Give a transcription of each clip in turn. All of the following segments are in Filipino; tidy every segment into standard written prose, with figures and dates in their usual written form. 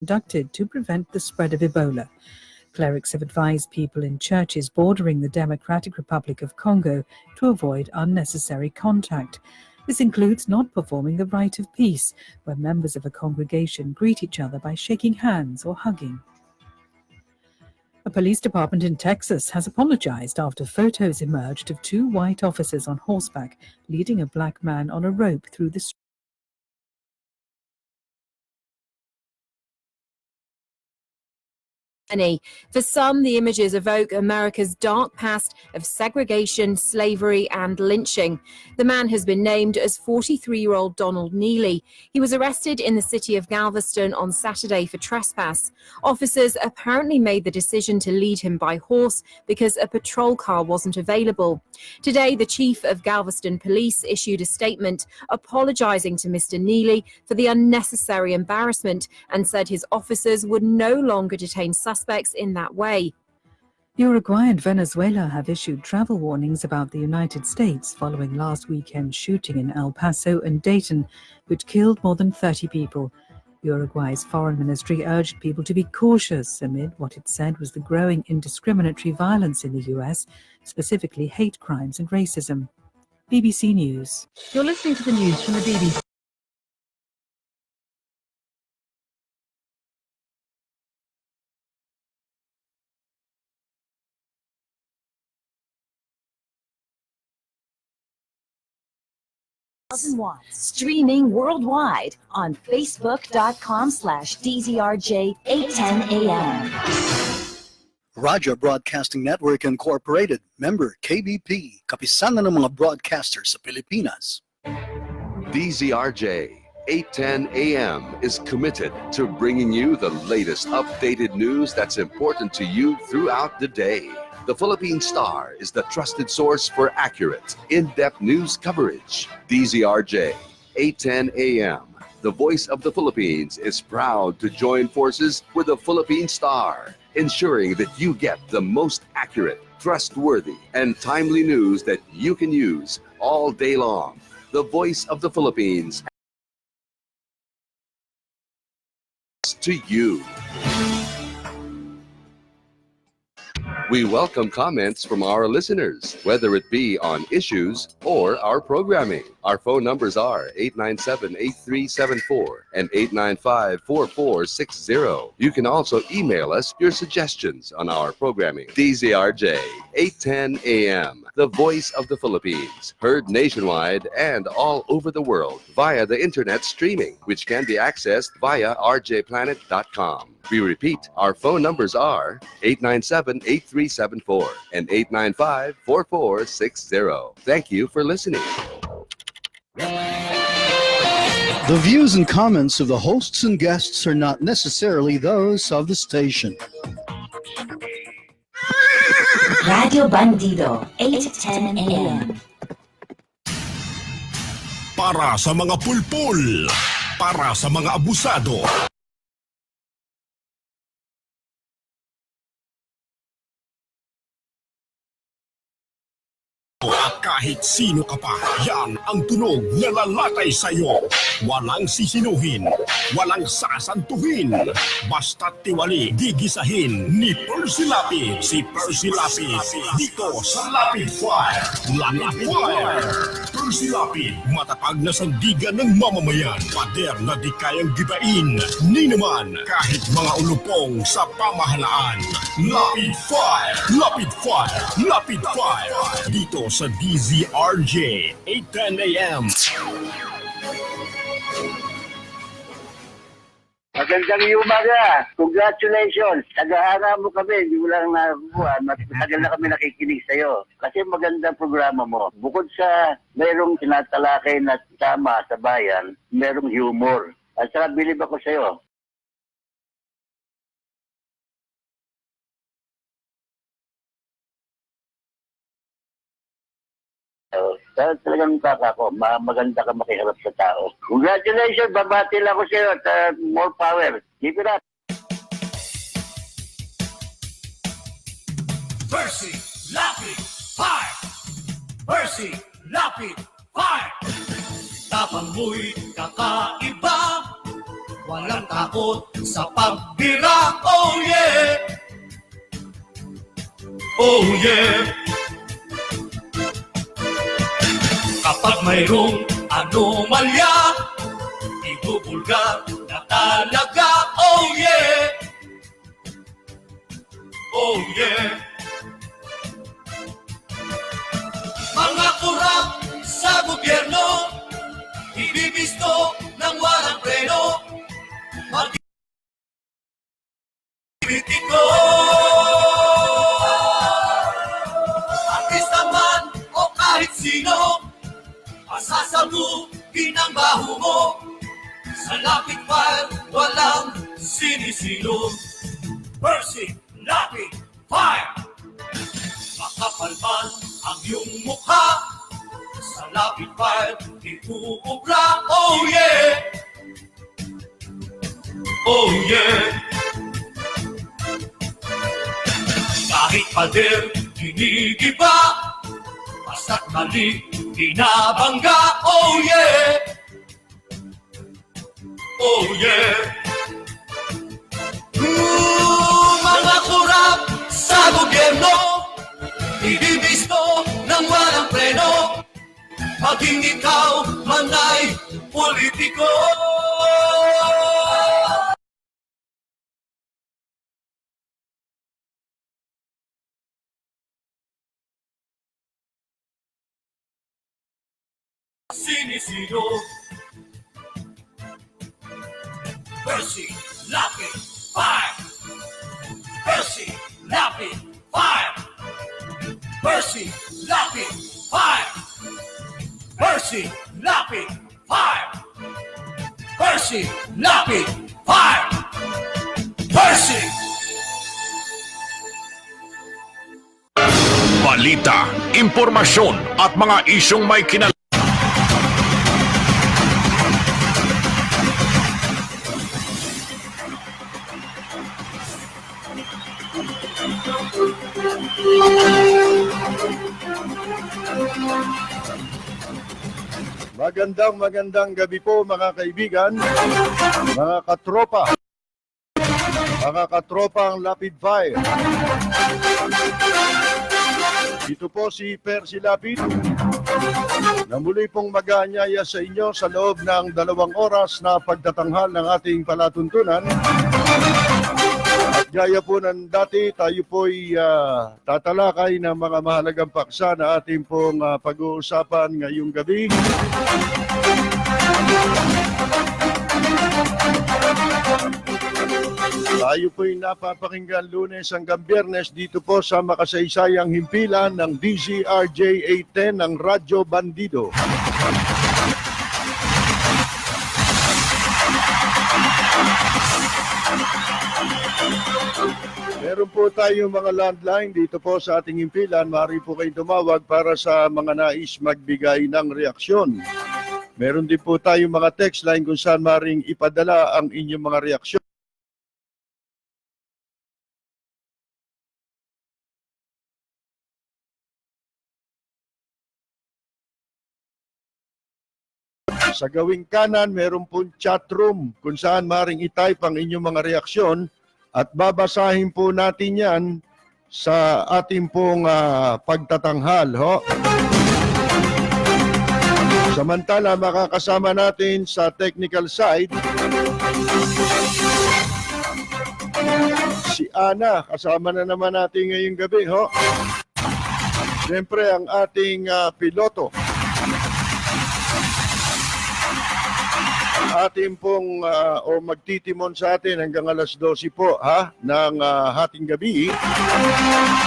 conducted to prevent the spread of Ebola. Clerics have advised people in churches bordering the Democratic Republic of Congo to avoid unnecessary contact. This includes not performing the rite of peace, where members of a congregation greet each other by shaking hands or hugging. A police department in Texas has apologized after photos emerged of two white officers on horseback leading a black man on a rope through the street. For some, the images evoke America's dark past of segregation, slavery, and lynching. The man has been named as 43-year-old Donald Neely. He was arrested in the city of Galveston on Saturday for trespass. Officers apparently made the decision to lead him by horse because a patrol car wasn't available. Today, the chief of Galveston Police issued a statement apologizing to Mr. Neely for the unnecessary embarrassment and said his officers would no longer detain suspects in that way. Uruguay and Venezuela have issued travel warnings about the United States following last weekend's shooting in El Paso and Dayton, which killed more than 30 people. Uruguay's foreign ministry urged people to be cautious amid what it said was the growing indiscriminatory violence in the US, specifically hate crimes and racism. BBC News. You're listening to the news from the BBC. Watts, streaming worldwide on facebook.com/DZRJ810AM. Raja Broadcasting Network Incorporated, member KBP, kapisanan ng mga broadcasters sa Pilipinas. DZRJ 810 AM is committed to bringing you the latest updated news that's important to you throughout the day. The Philippine Star is the trusted source for accurate, in-depth news coverage. DZRJ 810 AM, the voice of the Philippines, is proud to join forces with the Philippine Star, ensuring that you get the most accurate, trustworthy, and timely news that you can use all day long. The voice of the Philippines to you. We welcome comments from our listeners, whether it be on issues or our programming. Our phone numbers are 897-8374 and 895-4460. You can also email us your suggestions on our programming. DZRJ 810 AM, the voice of the Philippines, heard nationwide and all over the world via the internet streaming, which can be accessed via rjplanet.com. We repeat, our phone numbers are 897-8374 and 895-4460. Thank you for listening. The views and comments of the hosts and guests are not necessarily those of the station. Radio Bandido, 810 AM. Para sa mga pulpul, para sa mga abusado. Kahit sino ka pa, yan ang tunog na lalatay sa'yo. Walang sisinuhin, walang sasantuhin. Basta't tiwali, gigisahin ni Percy Lapid. Si Percy Lapid, dito sa Lapid Fire. Lapid Fire. Percy Lapid, matatag na sandigan ng mamamayan. Pader na di kayang gibain. Ni naman, kahit mga ulupong sa pamahalaan. Lapid Fire. Lapid Fire. Lapid Fire. Dito sa DZRJ 810 AM. Magandang umaga. Congratulations. Tagahanga mo kami. Hindi mo lang nakakuha. Matagal na kami nakikinig sa'yo. Kasi magandang programa mo. Bukod sa mayroong tinatalakay na tama sa bayan, mayroong humor. At saka bilib ako sa'yo. Talagang kaka ko, maganda ka makiharap sa tao. Congratulations, babati lang ako sa iyo at more power. Keep it up. Percy Lapid Fire! Percy Lapid Fire! Tapang mo'y kakaiba, walang takot sa pagbira. Oh yeah! Oh yeah! Kapag mayroong anomalya, ibubulgar na talaga. Oh yeah! Oh yeah! Mga kurap sa gobyerno, ibibisto ng walang preno, mag-politiko. Artista man o kahit sino, pasasabukin ang baho mo. Sa lapit fire, walang sinisilo. Percy, lapit fire! Makapalpan ang iyong mukha. Sa lapit fire, ipuubra. Oh yeah! Oh yeah! Kahit pader, ginigiba, basta't mali, binabangga. Oh yeah! Oh yeah! Mga kurap sa gobyerno, ibibisto ng walang preno, maging ikaw man ay politiko. Sinisino Percy, lapit, fire! Percy, lapit, fire! Percy, lapit, fire! Percy, lapit, fire! Percy, lapit, fire! Percy! Balita, impormasyon at mga isyong may kinalaman. Magandang gabi po mga kaibigan, mga katropang Lapid Fire. Ito po si Percy Lapid na muli pong mag-aanyaya sa inyo sa loob ng 2 oras na pagtatanghal ng ating palatuntunan. At gaya po ng dati, tayo po'y tatalakay ng mga mahalagang paksa na ating pong pag-uusapan ngayong gabi. Tayo po'y napapakinggan Lunes hanggang Biyernes dito po sa makasaysayang himpilan ng DZRJ 810 ng Radyo Bandido. Meron po tayong mga landline dito po sa ating himpilan. Maaari po kayong tumawag para sa mga nais magbigay ng reaksyon. Meron din po tayong mga text line kung saan maaaring ipadala ang inyong mga reaksyon. Sa gawing kanan, meron pong chat room kung saan maaaring i-type ang inyong mga reaksyon at babasahin po natin yan sa ating pong pagtatanghal. Ho? Samantala, makakasama natin sa technical side si Ana. Kasama na naman natin ngayong gabi. Ho? Siyempre, ang ating piloto. Ating pong magtitimon sa atin hanggang alas 12 po ng hating gabi.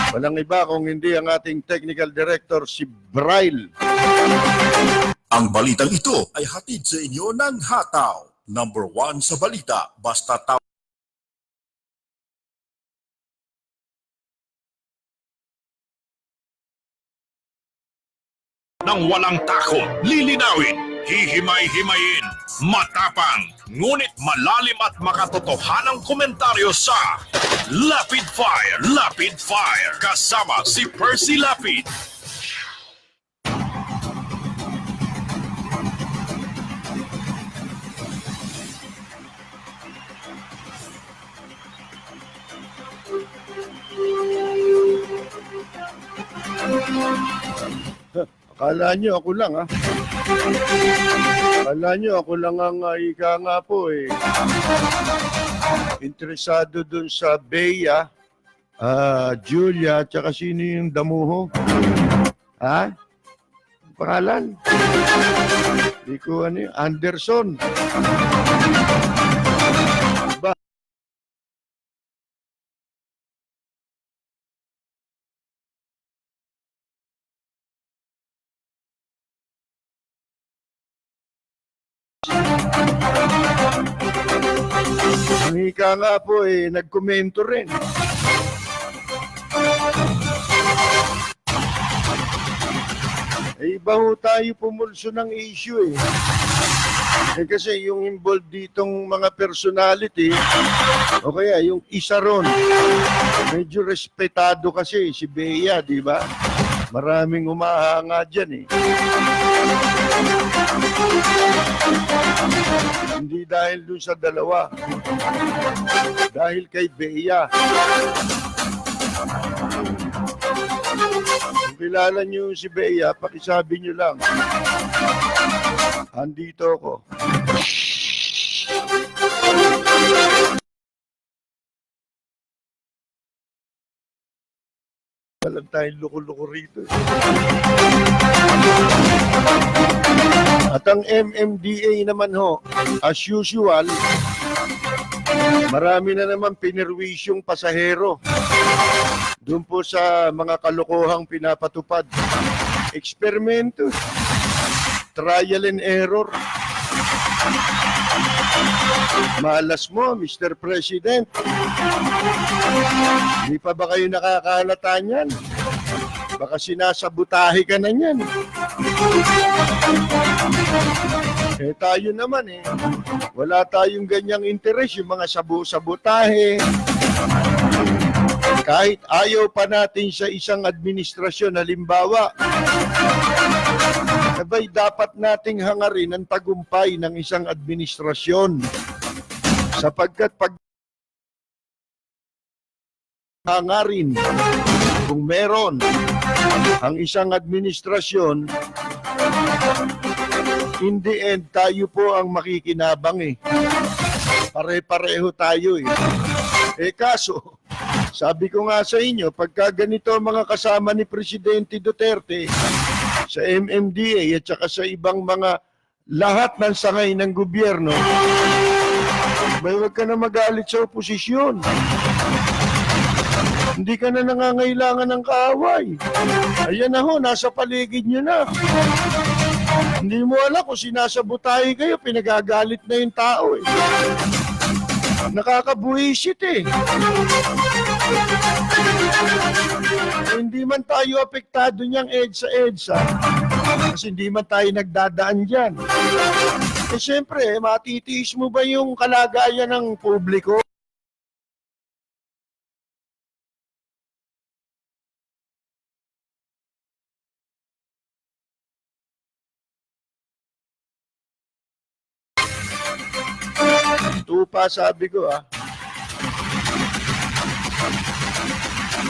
Walang iba kung hindi ang ating technical director si Braille. Ang balitang ito ay hatid sa inyo ng Hataw. Number 1 sa balita, basta ng walang takot, lilinawin, hihimay-himayin, matapang, ngunit malalim at makatotohanang komentaryo sa Lapid Fire, kasama si Percy Lapid. Akala nyo ako lang, ha? Akala nyo ako lang ang ika nga po, eh. Interesado dun sa Bea, Julia, tsaka sino yung damuho? Ha? Pangalan? Di ko ano yun, Anderson. Ba? Ang ika nga po eh, nagkomento rin. Eh, iba ho tayo pumulso ng issue eh. Eh kasi yung involved ditong mga personality, o kaya yung isa ron, medyo respetado kasi si Bea, di ba? Maraming umahanga dyan eh. Hindi dahil dun sa dalawa. Dahil kay Bea. Kung kilala niyo si Bea, pakisabi niyo lang. Andito ako. Walang tayong loko-loko rito. At ang MMDA naman ho, as usual, marami na naman pinirwisyong pasahero doon po sa mga kalokohang pinapatupad. Eksperimento, trial and error. Malas mo, Mr. President. Hindi pa ba kayo nakakahalata niyan? Baka sinasabutahe ka na niyan. Eh tayo naman eh. Wala tayong ganyang interes, yung mga sabu-sabutahe. Kahit ayaw pa natin sa isang administrasyon, halimbawa, sabay dapat nating hangarin ang tagumpay ng isang administrasyon. Sapagkat pag hangarin kung meron ang isang administrasyon, in the end, tayo po ang makikinabang eh. Pare-pareho tayo eh. Eh kaso, sabi ko nga sa inyo, pagka ganito mga kasama ni Presidente Duterte sa MMDA at saka sa ibang mga lahat ng sangay ng gobyerno, may wag ka na magalit sa oposisyon. Hindi ka na nangangailangan ng kaaway. Ayan na ho, nasa paligid nyo na. Hindi mo alam kung sinasabutahe kayo, pinagagalit na yung tao eh. Nakakabuisit eh. Hindi man tayo apektado niyang EDSA, kasi hindi man tayo nagdadaan dyan. Eh siyempre, matitiis mo ba yung kalagayan ng publiko? Tupa, sabi ko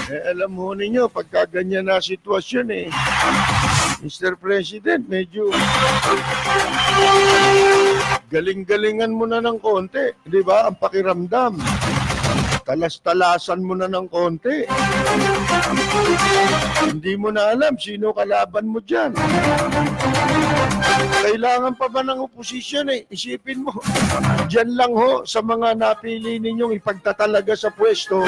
Eh, alam mo ninyo, pagka ganyan na sitwasyon eh, Mr. President, medyo galing-galingan mo na ng konti, di ba? Ang pakiramdam. Talas-talasan mo na ng konti. Hindi mo na alam sino kalaban mo dyan. Kailangan pa ba ng oposisyon eh? Isipin mo, dyan lang ho sa mga napili ninyong ipagtatalaga sa pwesto.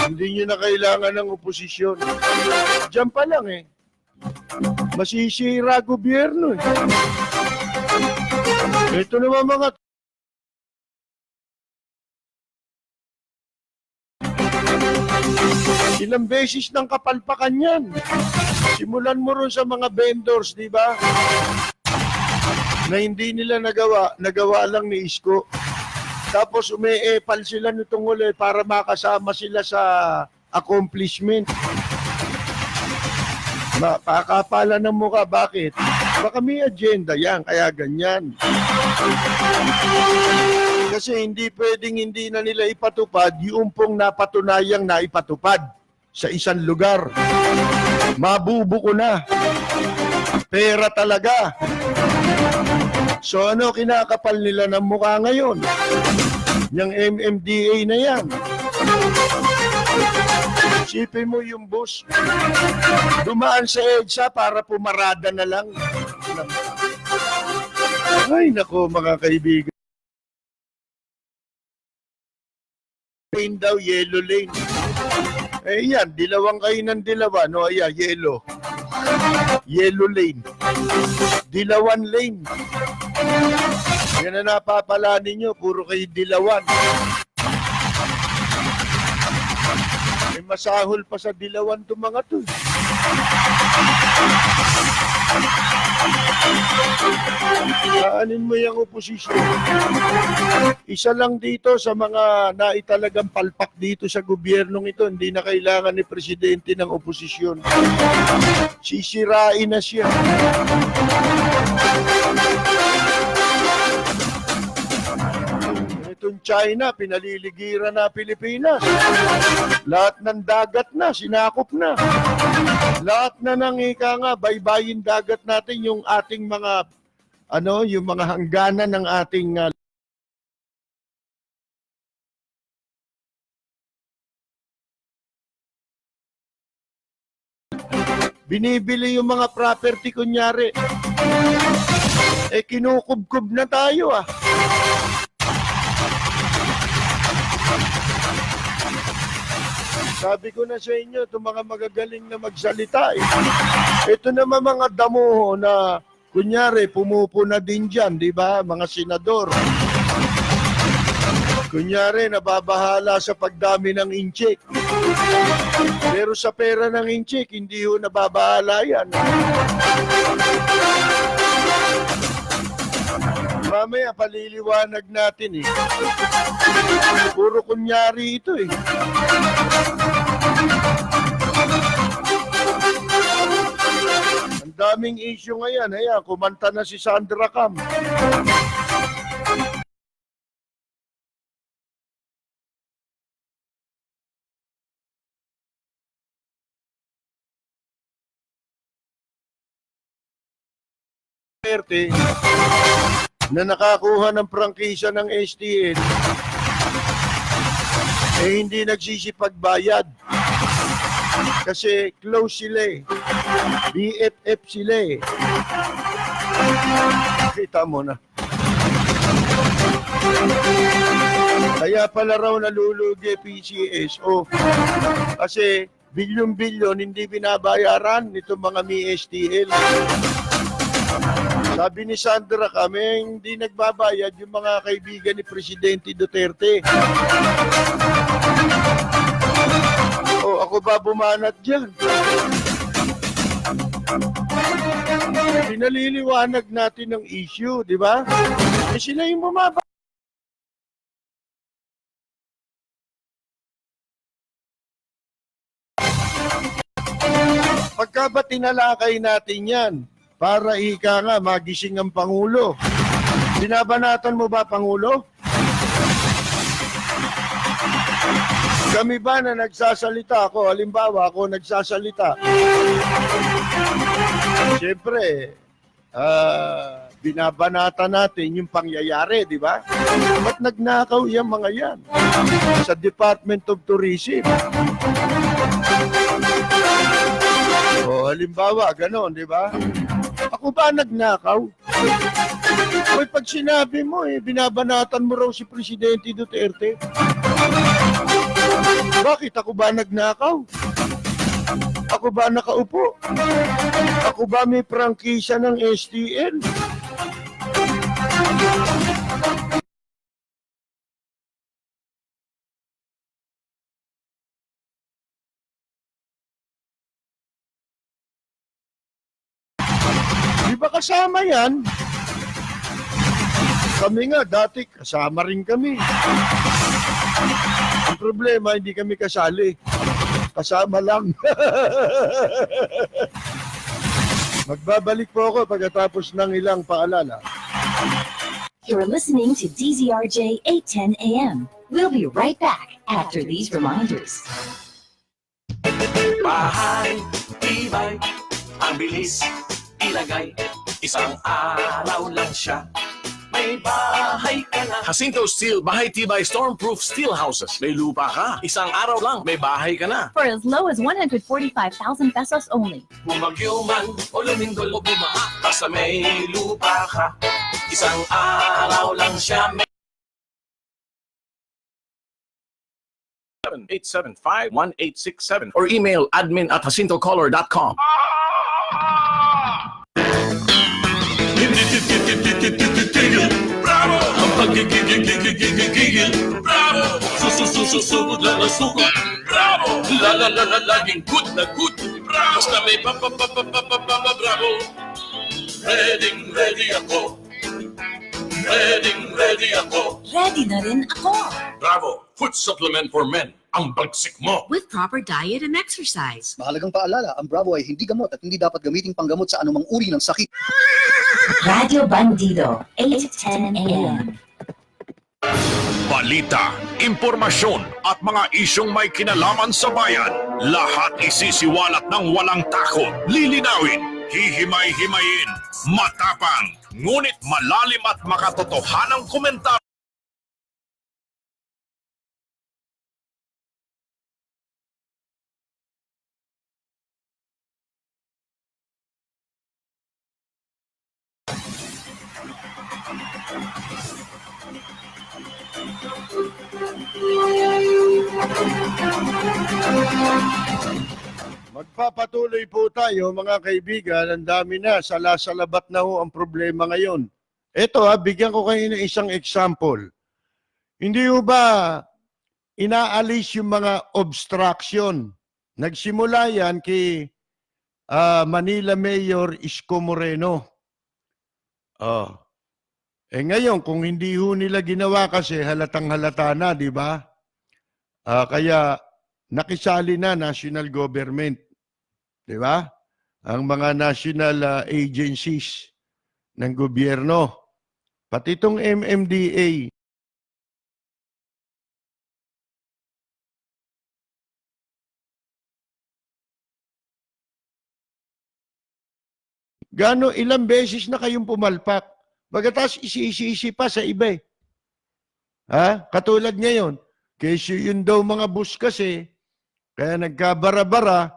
Hindi nyo na kailangan ng oposisyon. Diyan pa lang eh. Masisira gobyerno eh. Ito naman mga ilang beses ng kapalpakan yan. Simulan mo ron sa mga vendors, di ba? Na hindi nila nagawa lang ni Isko. Tapos umeepal sila nitong huli para makasama sila sa accomplishment. Pakapala ng mukha, bakit? Baka may agenda yan, kaya ganyan. Kasi Kasi hindi pwedeng hindi na nila ipatupad yung pong napatunayang naipatupad sa isang lugar. Mabubuko na. Pera talaga. So ano kinakapal nila ng mukha ngayon? Yung MMDA na yan. Isipin mo yung bus. Dumaan sa EDSA para pumarada na lang. Ay nako mga kaibigan. Lane daw, yellow lane. Eh yan, dilawang kayo ng dilawa. No, ayan, yellow. Yellow lane. Dilawan lane. Yan na napapala ninyo, puro kayo dilawan. May masahol pa sa dilawan itong mga to. Kaanin mo yung oposisyon. Isa lang dito sa mga naitalagang palpak dito sa gobyernong ito, hindi na kailangan ni presidente ng oposisyon. Sisirain na siya. Itong China, pinaliligiran na Pilipinas. Lahat ng dagat na, sinakop na. Lahat na ng ika nga, baybayin dagat natin yung ating mga, yung mga hangganan ng ating binibili yung mga property kunyari. Eh kinukubkub na tayo ah. Sabi ko na sa inyo, itong mga magagaling na magsalita eh. Ito naman mga damuho na kunyari pumupuna din dyan, di ba? Mga senador. Kunyari nababahala sa pagdami ng incheck. Pero sa pera ng incheck, hindi ho nababahala yan. Mamaya paliliwanag natin eh. Puro kunyari ito eh. Ang daming issue ngayon. Ayan, kumanta na si Sandra Cam. Na nakakuha ng prangkisa ng STL eh hindi nagsisipagbayad kasi close sila eh. BFF sila eh. Kita mo na. Kaya pala raw nalulugi PCS kasi bilyon-bilyon hindi binabayaran nitong mga STL. Sabi ni Sandra kami, hindi nagbabayad yung mga kaibigan ni Presidente Duterte. Ako ba bumanat dyan? Pinaliliwanag natin ng issue, di ba? Eh sila yung bumaba. Pagka ba tinalakay natin yan? Para ika nga, magising ang Pangulo. Binabanatan mo ba, Pangulo? Kami ba na nagsasalita ako? Halimbawa, ako nagsasalita. Siyempre, binabanatan natin yung pangyayari, di ba? Ba't nagnakaw yung mga yan? Sa Department of Tourism. Halimbawa, ganon, di ba? Ako ba nagnakaw? Hoy, pag sinabi mo binabanatan mo raw si Presidente Duterte. Bakit ako ba nagnakaw? Ako ba nakaupo? Ako ba may prangkisa ng STL? Di ba kasama yan? Kami nga, dati kasama rin kami. Ang problema, hindi kami kasali. Kasama lang. Magbabalik po ako pagkatapos ng ilang paalala. You're listening to DZRJ 810 AM. We'll be right back after these reminders. Bahay, tibay, ang bilis ilagay. Isang araw lang siya, may bahay ka na. Jacinto Steel Bahay Tibay Stormproof Steel Houses. May lupa ka, isang araw lang, may bahay ka na. For as low as 145,000 pesos only. Bumagyo man o lumindol o bumaha, basta may lupa ka. Isang araw lang siya, 875-1867 or email admin@jacintocolor.com. Bravo! Ang pagigigigigigigigil, bravo! Sususubod lang ang sukot, bravo! Laging good na good, bravo! Basta may bravo! Ready ako! Ready ako! Ready na rin ako. Bravo! Food supplement for men. Ang bagsik mo! With proper diet and exercise. Mahalagang paalala, ang Bravo ay hindi gamot at hindi dapat gamiting panggamot sa anumang uri ng sakit. Radio Bandido, 810 AM. Balita, impormasyon at mga isyong may kinalaman sa bayan. Lahat isisiwalat ng walang takot. Lilinawin, hihimay-himayin, matapang, ngunit malalim at makatotohanang komentaryo. Magpapatuloy po tayo mga kaibigan, ang dami na, salasalabat na ho ang problema ngayon. Ito bigyan ko kayo ng isang example. Hindi ho ba inaalis yung mga obstruction? Nagsimula yan kay Manila Mayor Isko Moreno. Ngayon, kung hindi ho nila ginawa kasi halatang halata na, di ba? Kaya nakisali na national government. Di ba? Ang mga national agencies ng gobyerno. Pati itong MMDA. Ilang beses na kayong pumalpak? Pagkatapos isi-isi pa sa iba. Katulad ngayon, kasi yun daw mga bus kasi, kaya nagkabara-bara,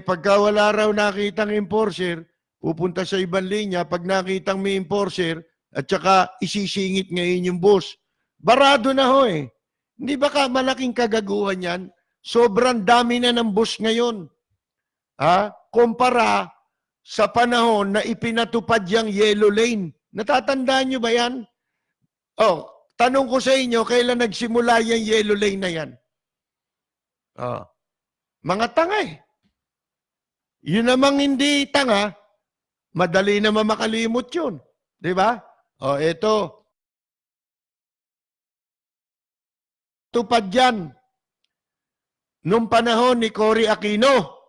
pagka wala raw nakitang enforcer, pupunta sa ibang linya, pag nakitang may enforcer, at saka isisingit ngayon yung bus. Barado na ho eh. Hindi ba malaking kagaguhan yan? Sobrang dami na ng bus ngayon. Kumpara sa panahon na ipinatupad yung yellow lane. Natatandaan nyo ba yan? Tanong ko sa inyo, kailan nagsimula yung yellow lane na yan? Mga tanga eh. Yun namang hindi tanga, madali naman makalimot yun. Di ba? Ito. Tupad yan. Nung panahon ni Cory Aquino.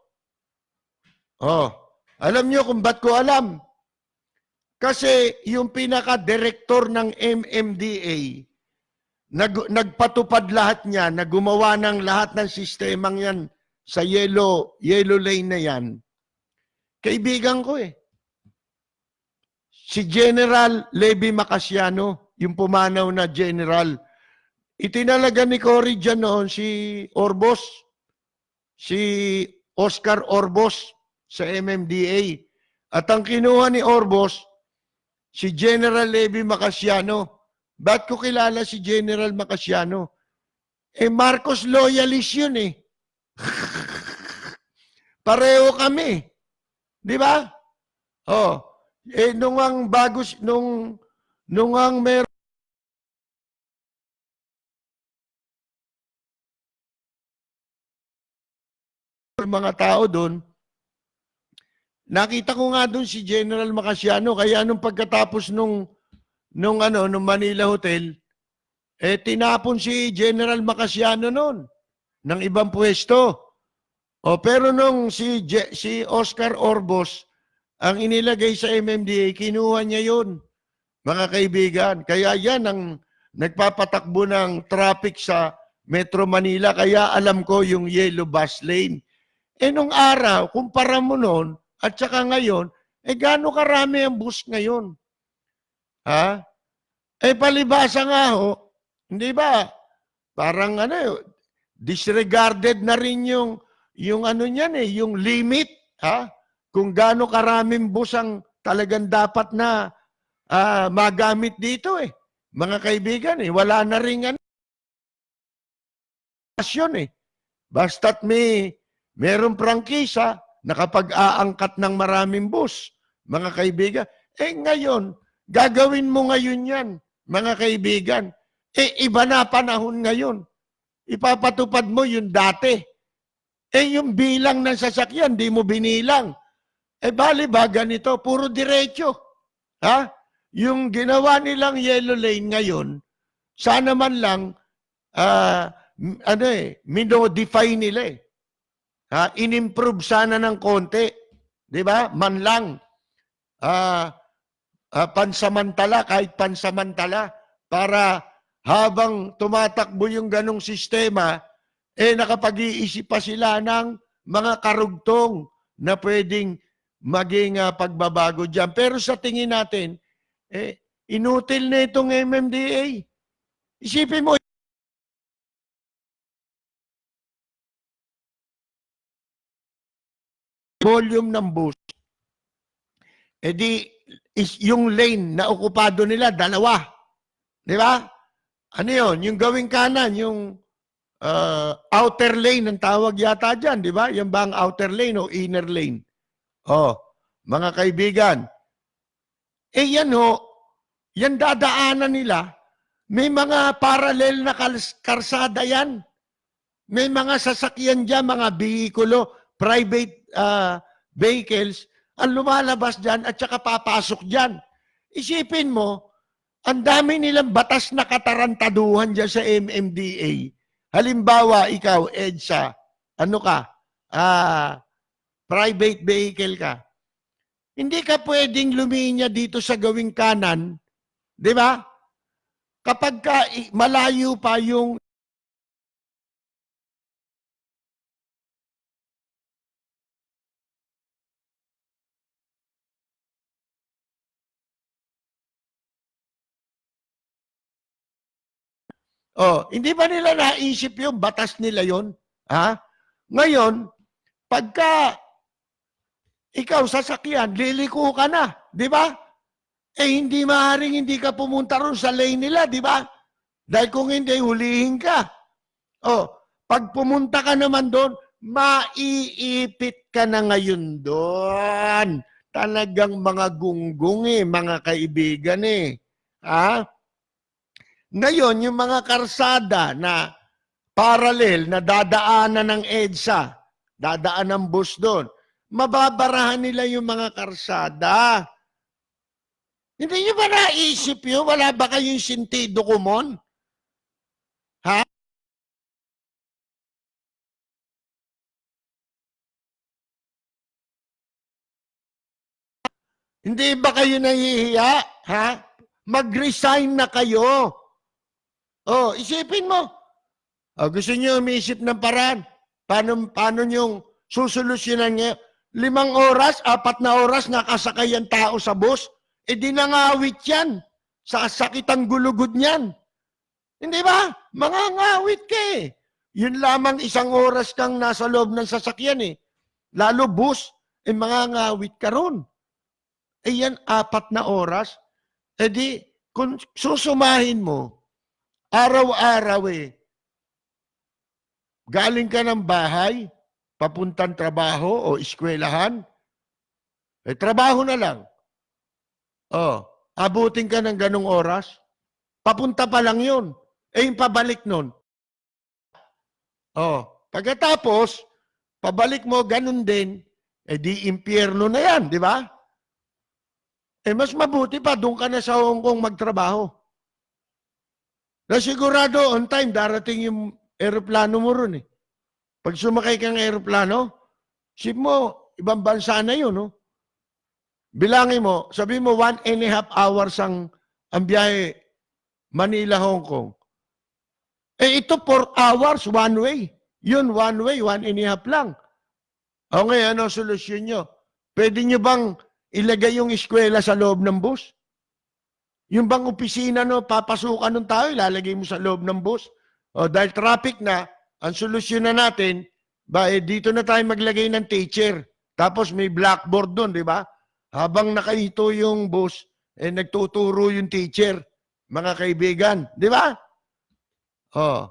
Alam nyo kung ba't ko alam? Kasi yung pinaka-director ng MMDA, nagpatupad lahat niya, gumawa ng lahat ng sistemang yan sa yellow lane na yan. Kaibigan ko eh. Si General Levy Macasiano, yung pumanaw na general, itinalaga ni Cory dyan noon si Orbos, si Oscar Orbos sa MMDA. At ang kinuha ni Orbos, si General Levy Macasiano. Ba't ko kilala si General Macasiano? Marcos loyalist yun eh. Pareho kami. Di ba? Nung ang meron mga tao doon, nakita ko nga doon si General Macasiano, kaya nung pagkatapos nung Manila Hotel, tinapon si General Macasiano noon ng ibang pwesto. Pero nung si Oscar Orbos ang inilagay sa MMDA, kinuha niya yun. mga kaibigan. Kaya yan ang nagpapatakbo ng traffic sa Metro Manila. Kaya alam ko yung yellow bus lane. Nung araw, kumpara mo noon at saka ngayon, gaano karami ang bus ngayon? Ha? Palibasa nga ho, hindi ba? Parang disregarded na rin yung ano niyan yung limit, ha? Kung gaano karaming bus ang talagang dapat na magamit dito Mga kaibigan wala na rin basta't merong prangkisa na kapag aangkat ng maraming bus, mga kaibigan, ngayon, gagawin mo ngayon yan, mga kaibigan. Iba na panahon ngayon. Ipapatupad mo yung dati. Yung bilang ng sasakyan, di mo binilang. Bali ba ganito? Puro diretso. Ha? Yung ginawa nilang yellow lane ngayon, sana man lang, minodify nila inimprove sana ng konti. Di ba? Man lang. Pansamantala, kahit pansamantala, para habang tumatakbo yung ganong sistema, nakapag-iisip pa sila ng mga karugtong na pwedeng maging pagbabago dyan. Pero sa tingin natin, inutil na itong MMDA. Isipin mo, volume ng bus, yung lane na okupado nila, 2. Di ba? Ano yun? Yung gawing kanan, yung outer lane ang tawag yata dyan, di ba? Yan ba ang outer lane o inner lane? Mga kaibigan, yan yan dadaanan nila, may mga parallel na karsada yan. May mga sasakyan dyan, mga bihikulo, private vehicles, ang lumalabas dyan at saka papasok dyan. Isipin mo, ang dami nilang batas na katarantaduhan dyan sa MMDA. Halimbawa, ikaw, EDSA, private vehicle ka. Hindi ka pwedeng luminya dito sa gawing kanan, di ba? Kapag malayo pa yung hindi ba nila naisip yung batas nila yon? Ha? Ngayon, pagka ikaw sasakyan, liliko ka na, di ba? Hindi maaaring hindi ka pumunta ron sa lane nila, di ba? Dahil kung hindi, hulihin ka. Pag pumunta ka naman doon, maiipit ka na ngayon doon. Talagang mga gunggong mga kaibigan Ha? Ngayon, yung mga karsada na parallel na dadaanan ng EDSA, dadaan ng bus doon, mababarahan nila yung mga karsada. Hindi nyo ba naisip yun? Wala ba kayong sentido kumon? Ha? Hindi ba kayo nahihiya? Ha? Mag-resign na kayo. Isipin mo. Gusto niyo umisip ng paraan. Paano niyong susolusyonan niya? 5 oras, 4 na oras nakasakay ang tao sa bus. Di nangawit yan. Sa sakit ang gulugod niyan. Hindi ba? Mangangawit ka Yun lamang 1 oras kang nasa loob ng sasakyan Lalo bus, mangangawit ka ron. Yan 4 na oras. Kung susumahin mo, araw-araw galing ka ng bahay, papuntang trabaho o eskwelahan, trabaho na lang. Abutin ka ng ganong oras, papunta pa lang yun. Yung pabalik nun. Pagkatapos, pabalik mo, ganun din, di impyerno na yan, di ba? Mas mabuti pa, doon ka na sa Hong Kong magtrabaho. Na sigurado, on time, darating yung aeroplano mo ron Pag sumakay kang aeroplano, ship mo, ibang bansa na yun, Bilangin mo, sabi mo 1.5 hours ang ang biyahe Manila-Hong Kong. Ito 4 hours, one way. Yun, one way, 1.5 lang. O ngayon, ano solusyon nyo? Pwede nyo bang ilagay yung eskwela sa loob ng bus? Yung bang opisina, no, papasukan ng tao, ilalagay mo sa loob ng bus? O dahil traffic na, ang solusyon na natin, dito na tayo maglagay ng teacher. Tapos may blackboard doon, di ba? Habang nakaito yung bus, nagtuturo yung teacher, mga kaibigan. Di ba? Oh.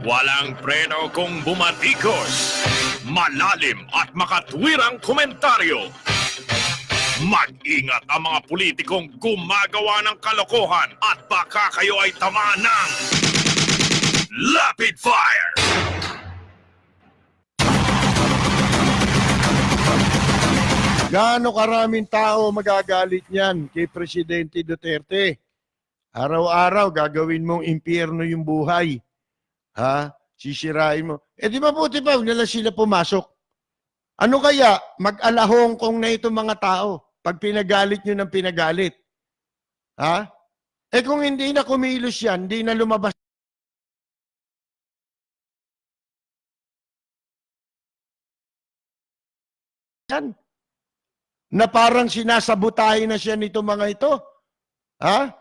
Walang preno kung bumatikos. Malalim at makatwirang komentaryo. Mag-ingat ang mga politikong gumagawa ng kalokohan at baka kayo ay tamaan ng Rapid Fire! Gaano karaming tao magagalit niyan kay Presidente Duterte? Araw-araw gagawin mong impyerno yung buhay. Ha? Sisirain mo. Di mabuti pa, huwag nila sila pumasok. Ano kaya? Mag-alahong kong na itong mga tao pag pinagalit nyo ng pinagalit. Ha? Kung hindi na kumilos yan, hindi na lumabas. Yan. Na parang sinasabotahin na siya nito mga ito. Ha?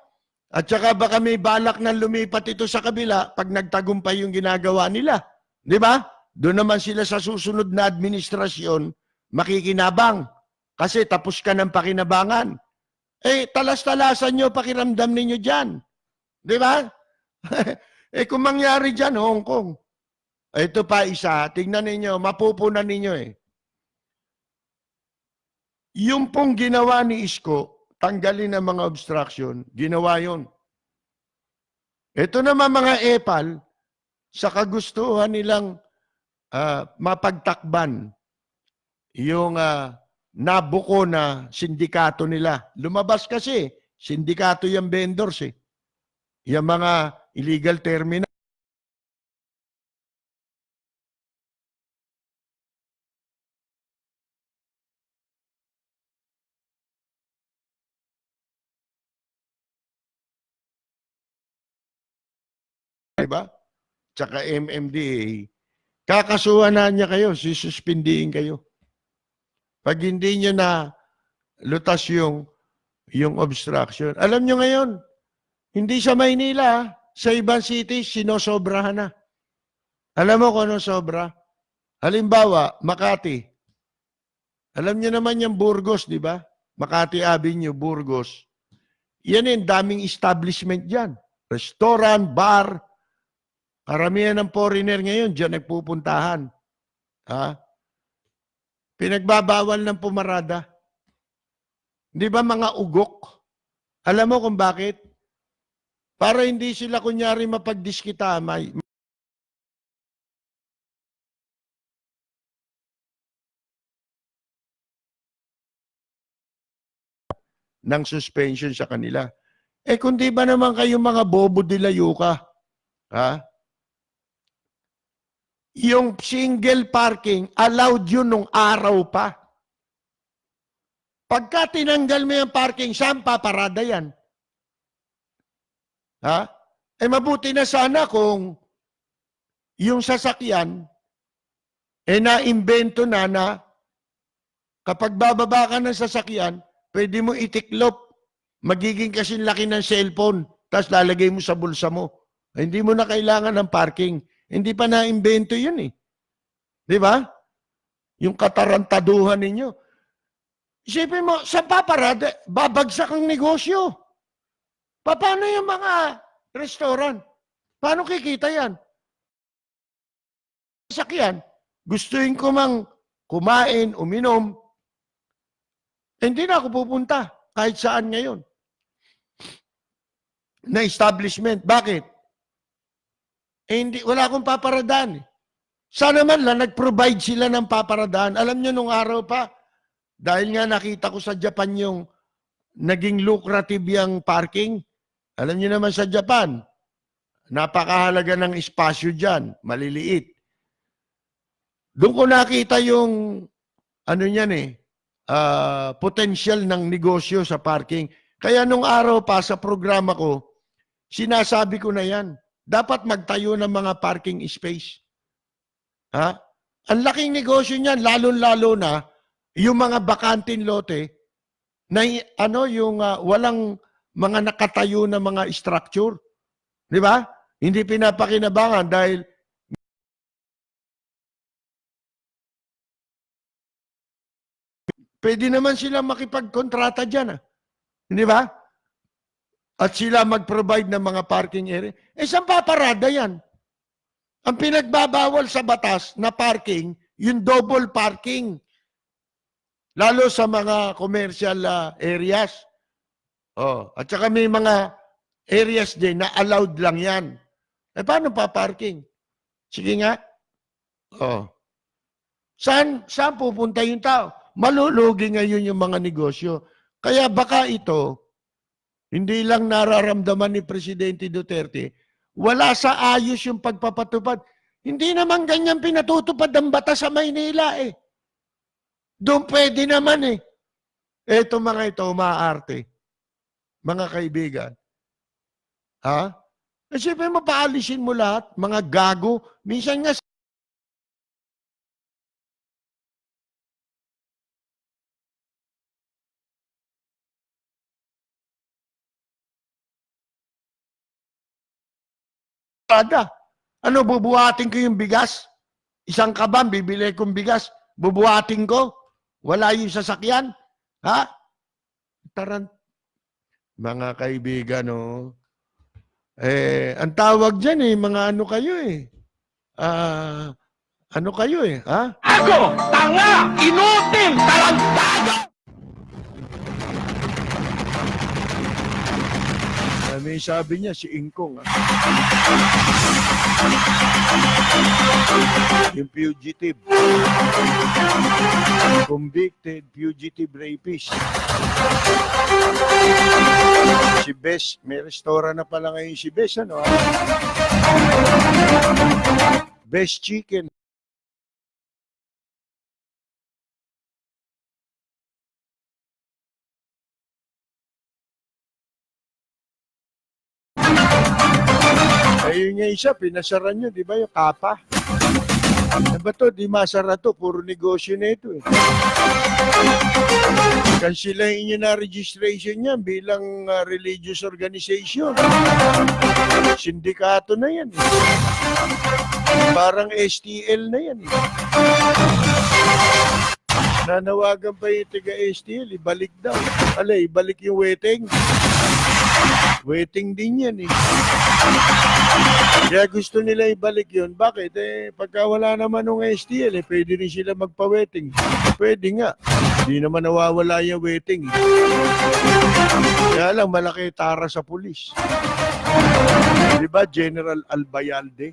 At saka baka may balak na lumipat ito sa kabila pag nagtagumpay yung ginagawa nila. Di ba? Doon naman sila sa susunod na administrasyon makikinabang. Kasi tapos ka ng pakinabangan. Talas-talasan nyo pakiramdam ninyo dyan. Di ba? Kung mangyari dyan, Hong Kong. Ito pa isa, tingnan ninyo, mapupunan ninyo Yung pong ginawa ni Isko, tanggalin ang mga obstruction, ginawa yon. Ito naman mga epal, sa kagustuhan nilang mapagtakban yung nabuko na sindikato nila. Lumabas kasi, sindikato yung vendors Yung mga illegal terminal. Diba? Tsaka MMDA, kakasuhan na niya kayo, sususpindihin kayo. Pag hindi niyo na lutas yung obstruction. Alam niyo ngayon, hindi sa Maynila, sa ibang cities, sinosobrahan na. Alam mo kung ano sobra? Halimbawa, Makati. Alam niyo naman yung Burgos, di ba? Makati Avenue, Burgos. Yan daming establishment dyan. Restaurant, bar. Karamihan ng foreigner ngayon, dyan nagpupuntahan. Ha? Pinagbabawal ng pumarada. Di ba mga ugok? Alam mo kung bakit? Para hindi sila kunyari mapagdiskitamay. Ng suspension sa kanila. Kundi ba naman kayo mga bobo dilayo ka? Ha? Yung single parking, allowed yun nung araw pa. Pagka tinanggal mo yung parking, saan paparada yan? Ha? Mabuti na sana kung yung sasakyan, naimbento na kapag bababa ka ng sasakyan, pwede mo itiklop. Magiging kasing laki ng cellphone, tapos lalagay mo sa bulsa mo. Hindi mo na kailangan ng parking. Hindi pa na-imbento yun Di ba? Yung katarantaduhan ninyo. Isipin mo, sa paparada, babagsak ang negosyo. Paano yung mga restaurant? Paano kikita yan? Sakyan, gustuin ko mang kumain, uminom. Hindi na ako pupunta kahit saan ngayon. Na establishment. Bakit? Hindi, wala akong paparadaan. Sana man lang, nag-provide sila ng paparadaan. Alam nyo, nung araw pa, dahil nga nakita ko sa Japan yung naging lucrative yung parking. Alam niyo naman sa Japan, napakahalaga ng espasyo dyan, maliliit. Doon ko nakita yung ano niyan potential ng negosyo sa parking. Kaya nung araw pa sa programa ko, sinasabi ko na yan. Dapat magtayo ng mga parking space. Ha? Ang laking negosyo niyan, lalo-lalo na yung mga bakanting lote na yung walang mga nakatayo na mga structure. Di ba? Hindi pinapakinabangan dahil pwede naman sila makipagkontrata dyan. Di ba? At sila mag-provide ng mga parking area. Saan paparada yan? Ang pinagbabawal sa batas na parking, yung double parking. Lalo sa mga commercial areas. At saka may mga areas din na allowed lang yan. Paano pa parking? Sige nga. Saan pupunta yung tao? Malulugi ngayon yung mga negosyo. Kaya baka ito, hindi lang nararamdaman ni Presidente Duterte, wala sa ayos yung pagpapatupad. Hindi naman ganyan pinatutupad ang batas sa Maynila eh. Doon pwede naman eh. Eto mga ito, umaarte. Mga kaibigan. Ha? Siyempre mapaalisin mo lahat, mga gago. Minsan nga ano, bubuhatin ko yung bigas? Isang kaban, bibili kong bigas. Bubuhatin ko? Wala yung sasakyan? Ha? Mga kaibigan, ang tawag dyan mga ano kayo ano kayo ha? Ako! Tanga! Inutil! Talantado! May sabi niya, si Ingkong. Yung fugitive. Convicted fugitive rapist. Si Bes, may restaurant na pala ngayon si Bes, ano? Best Chicken. Ayun nga isa, pinasaran nyo, di ba yung kapa? Ano ba to? Di masara to, puro negosyo na ito eh. Kansilahin nyo na registration niya bilang religious organization. Sindikato na yan eh. Parang STL na yan eh. Nanawagan pa yung taga-STL, ibalik daw. Ibalik yung waiting. Waiting din yan eh. Kaya gusto nila ibalik yun. Bakit? Pagka wala naman ng STL, pwede rin sila magpa-waiting. Pwede nga. Hindi naman nawawala yung waiting. Kaya lang, malaki tara sa pulis. Diba, General Albayalde?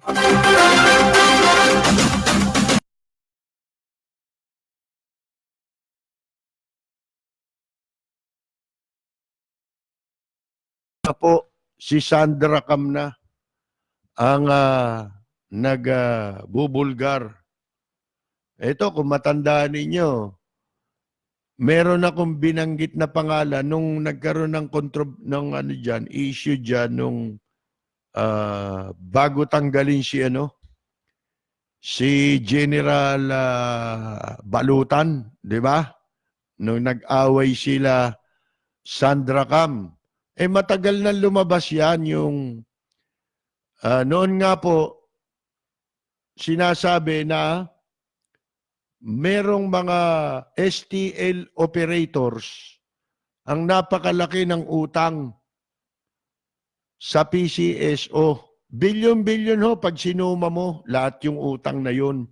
Po, si Sandra Cam na ang nagbubulgar. Ito, kung matandaan ninyo, meron akong binanggit na pangalan nung nagkaroon ng issue dyan, nung bago tanggalin si General Balutan, di ba? Nung nag-away sila, Sandra Cam. Matagal na lumabas yan yung noon nga po sinasabi na merong mga STL operators ang napakalaki ng utang sa PCSO. Bilyon-bilyon ho pag sinuma mo lahat yung utang na yun.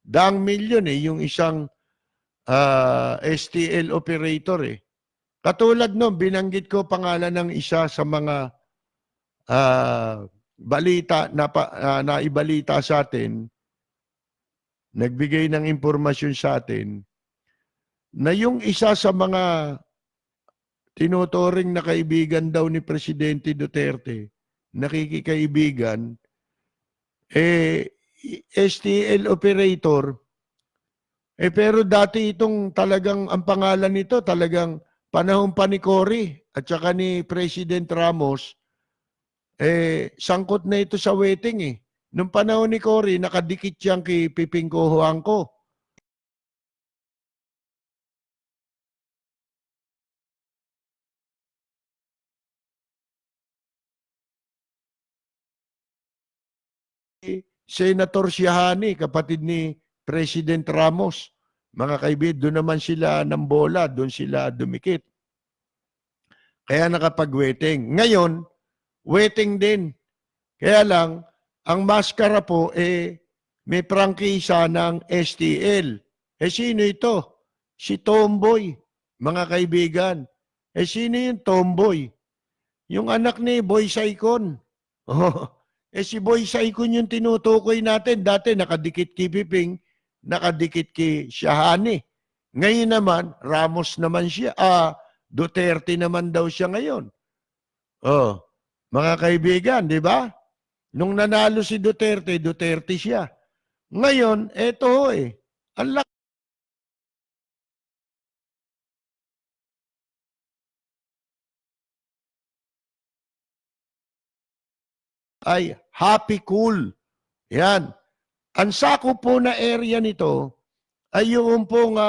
Daang milyon yung isang STL operator . Katulad no, binanggit ko pangalan ng isa sa mga balita na ibalita sa atin, nagbigay ng impormasyon sa atin, na yung isa sa mga tinuturing na kaibigan daw ni Presidente Duterte, nakikikaibigan, STL operator, pero dati itong talagang, ang pangalan nito talagang panahon pa ni Cory at saka ni President Ramos, sangkot na ito sa wedding eh. Nung panahon ni Cory, nakadikit siyang kay Piping Cojuangco. Senator Siahani, kapatid ni President Ramos. Mga kaibigan, doon naman sila ng bola, doon sila dumikit. Kaya nakapag-waiting. Ngayon, waiting din. Kaya lang, ang maskara po, may prangkisa ng STL. Sino ito? Si Tomboy, mga kaibigan. Sino yung Tomboy? Yung anak ni Boy Saicon. Si Boy Saicon yung tinutukoy natin. Dati nakadikit kay Piping, nakadikit kay Siahani. Ngayon naman, Ramos naman siya. Duterte naman daw siya ngayon. Mga kaibigan, di ba? Nung nanalo si Duterte, Duterte siya. Ngayon, eto ang laki. Ay happy cool. Yan. Ang sakop po na area nito ay yung pong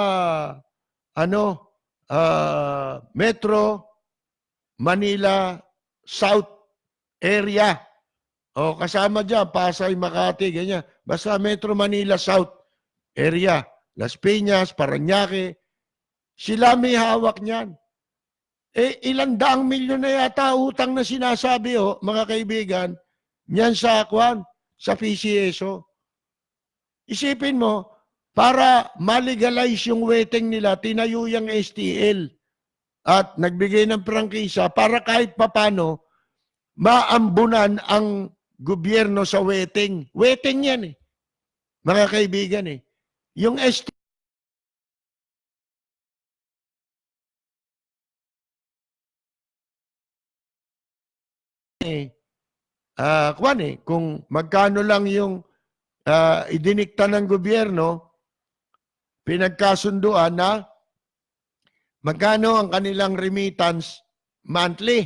Metro Manila South area. Kasama dyan, Pasay, Makati, ganyan. Basta Metro Manila South area. Las Piñas, Parañaque. Sila may hawak niyan. Ilang daang milyon na yata utang na sinasabi, mga kaibigan, niyan sa sa PCSO. Isipin mo, para malegalize yung waiting nila, tinayo yung STL at nagbigay ng prangkisa para kahit papano maambunan ang gobyerno sa waiting. Waiting yan mga kaibigan Yung STL kung magkano lang yung idinikta ng gobyerno, pinagkasunduan na magkano ang kanilang remittance monthly.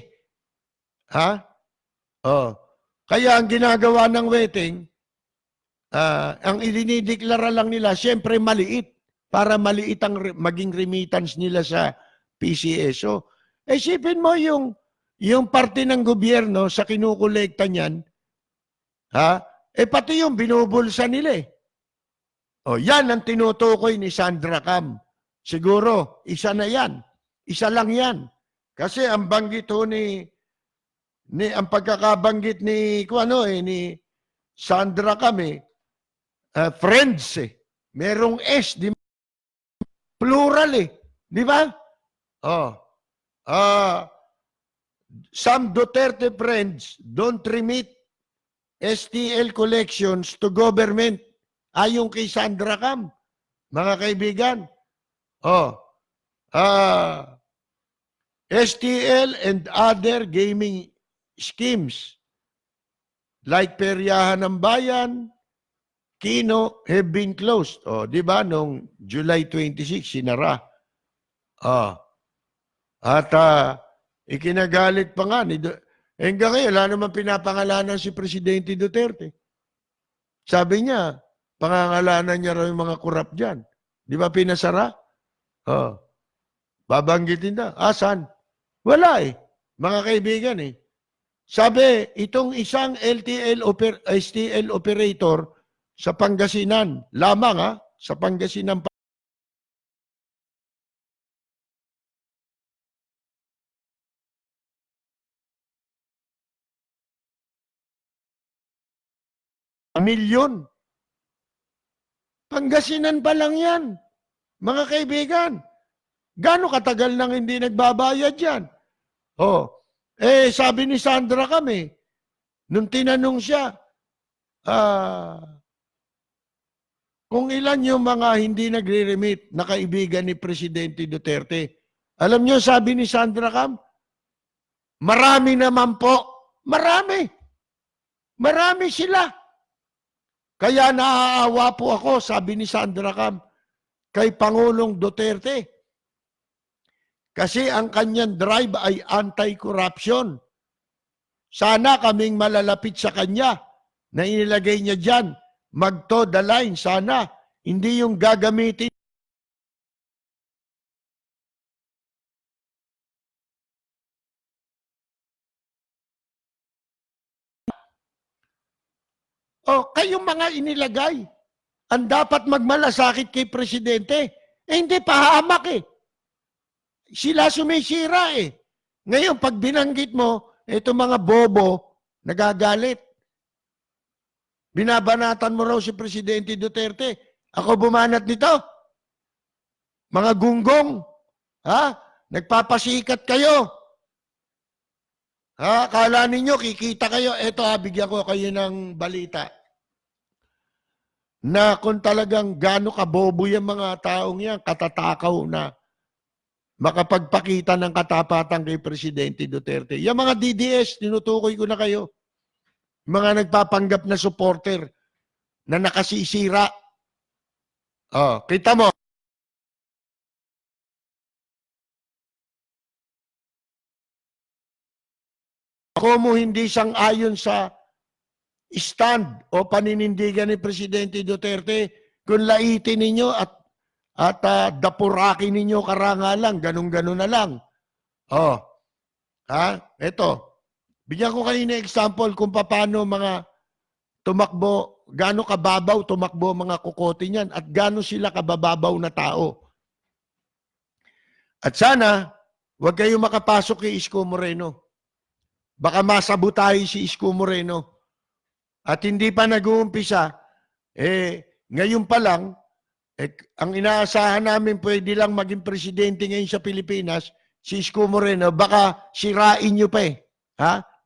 Kaya ang ginagawa ng waiting, ang idinideklara lang nila, siyempre maliit, para maliit ang maging remittance nila sa PCSO. Isipin mo yung parte ng gobyerno sa kinukolekta niyan, pati yung binubulsa nila yan ang tinutukoy ni Sandra Cam. Siguro, isa na yan. Isa lang yan. Kasi ang banggit ang pagkakabanggit ni Sandra Cam friends Merong S, plural Di ba? Some Duterte friends don't remit STL collections to government. Ayon kay Sandra Cam, mga kaibigan. STL and other gaming schemes like Peryahan ng Bayan, Kino have been closed. Di ba? Noong July 26, sinara. Ikinagalit pa nga hanggang ngayon, wala naman pinapangalanan si Presidente Duterte. Sabi niya, pangangalanan niya raw yung mga korap dyan. Di ba pinasara? Babanggitin na. Asan? Wala mga kaibigan Sabi, itong isang STL operator sa Pangasinan, lamang sa Pangasinan milyon. Pangasinan pa lang yan, mga kaibigan. Gaano katagal nang hindi nagbabayad yan? Sabi ni Sandra kami, nung tinanong siya, kung ilan yung mga hindi nagre-remit na kaibigan ni Presidente Duterte. Alam niyo, sabi ni Sandra Cam, marami naman po. Marami. Marami sila. Kaya naaawa po ako, sabi ni Sandra Cam, kay Pangulong Duterte. Kasi ang kanyang drive ay anti-corruption. Sana kaming malalapit sa kanya na inilagay niya dyan, mag-toe the line, sana. Hindi yung gagamitin. Kayong mga inilagay, ang dapat magmalasakit kay Presidente, hindi pahamak eh. Sila sumisira eh. Ngayon, pag binanggit mo, itong mga bobo, nagagalit. Binabanatan mo raw si Presidente Duterte. Ako bumanat nito. Mga gunggong. Nagpapasikat kayo. Kala ninyo, kikita kayo. Eto, bigyan ko kayo ng balita. Na kung talagang gaano kabobo yung mga taong yan, katatakaw na makapagpakita ng katapatan kay Presidente Duterte. Yung mga DDS, tinutukoy ko na kayo. Mga nagpapanggap na supporter na nakasisira. Kita mo. Ako mo hindi sang-ayon sa stand o paninindigan ni Presidente Duterte kung laitin ninyo at dapuraki ninyo karangalan, ganun-ganun na lang. Ito. Bigyan ko kayo ng example kung paano mga tumakbo, gaano kababaw tumakbo mga kukote niyan at gaano sila kabababaw na tao. At sana, huwag kayo makapasok kay Isko Moreno. Baka masabutahin si Isko Moreno. At hindi pa nag-uumpisa, ngayon pa lang, ang inaasahan namin pwede lang maging presidente ngayon sa Pilipinas, si Isko Moreno, baka sirain nyo pa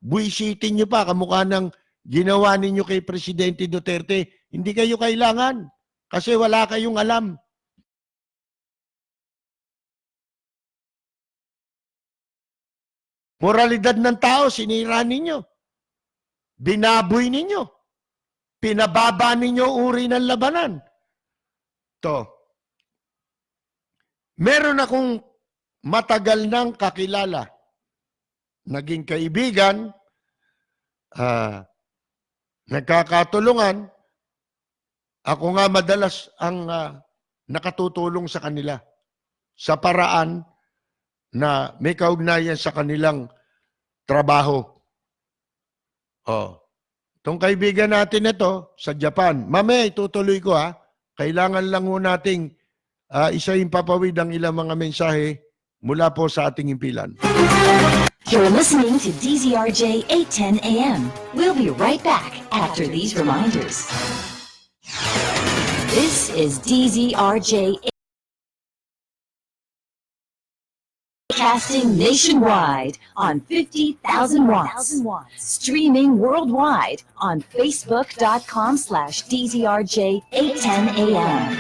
buwisitin nyo pa, kamukha ng ginawa ninyo kay Presidente Duterte. Hindi kayo kailangan kasi wala kayong alam. Moralidad ng tao, sinira ninyo. Binaboy ninyo. Pinababa ninyo uri ng labanan. Meron akong matagal nang kakilala. Naging kaibigan, nagkakatulungan. Ako nga madalas ang nakatutulong sa kanila sa paraan na may kaugnayan sa kanilang trabaho. Itong kaibigan natin ito sa Japan, mamaya itutuloy ko kailangan lang ho nating isahin papawid ang ilang mga mensahe mula po sa ating impilan. You're listening to DZRJ 810 AM. We'll be right back after these reminders. This is DZRJ broadcasting nationwide on 50,000 watts. Streaming worldwide on Facebook.com/DZRJ 810 AM.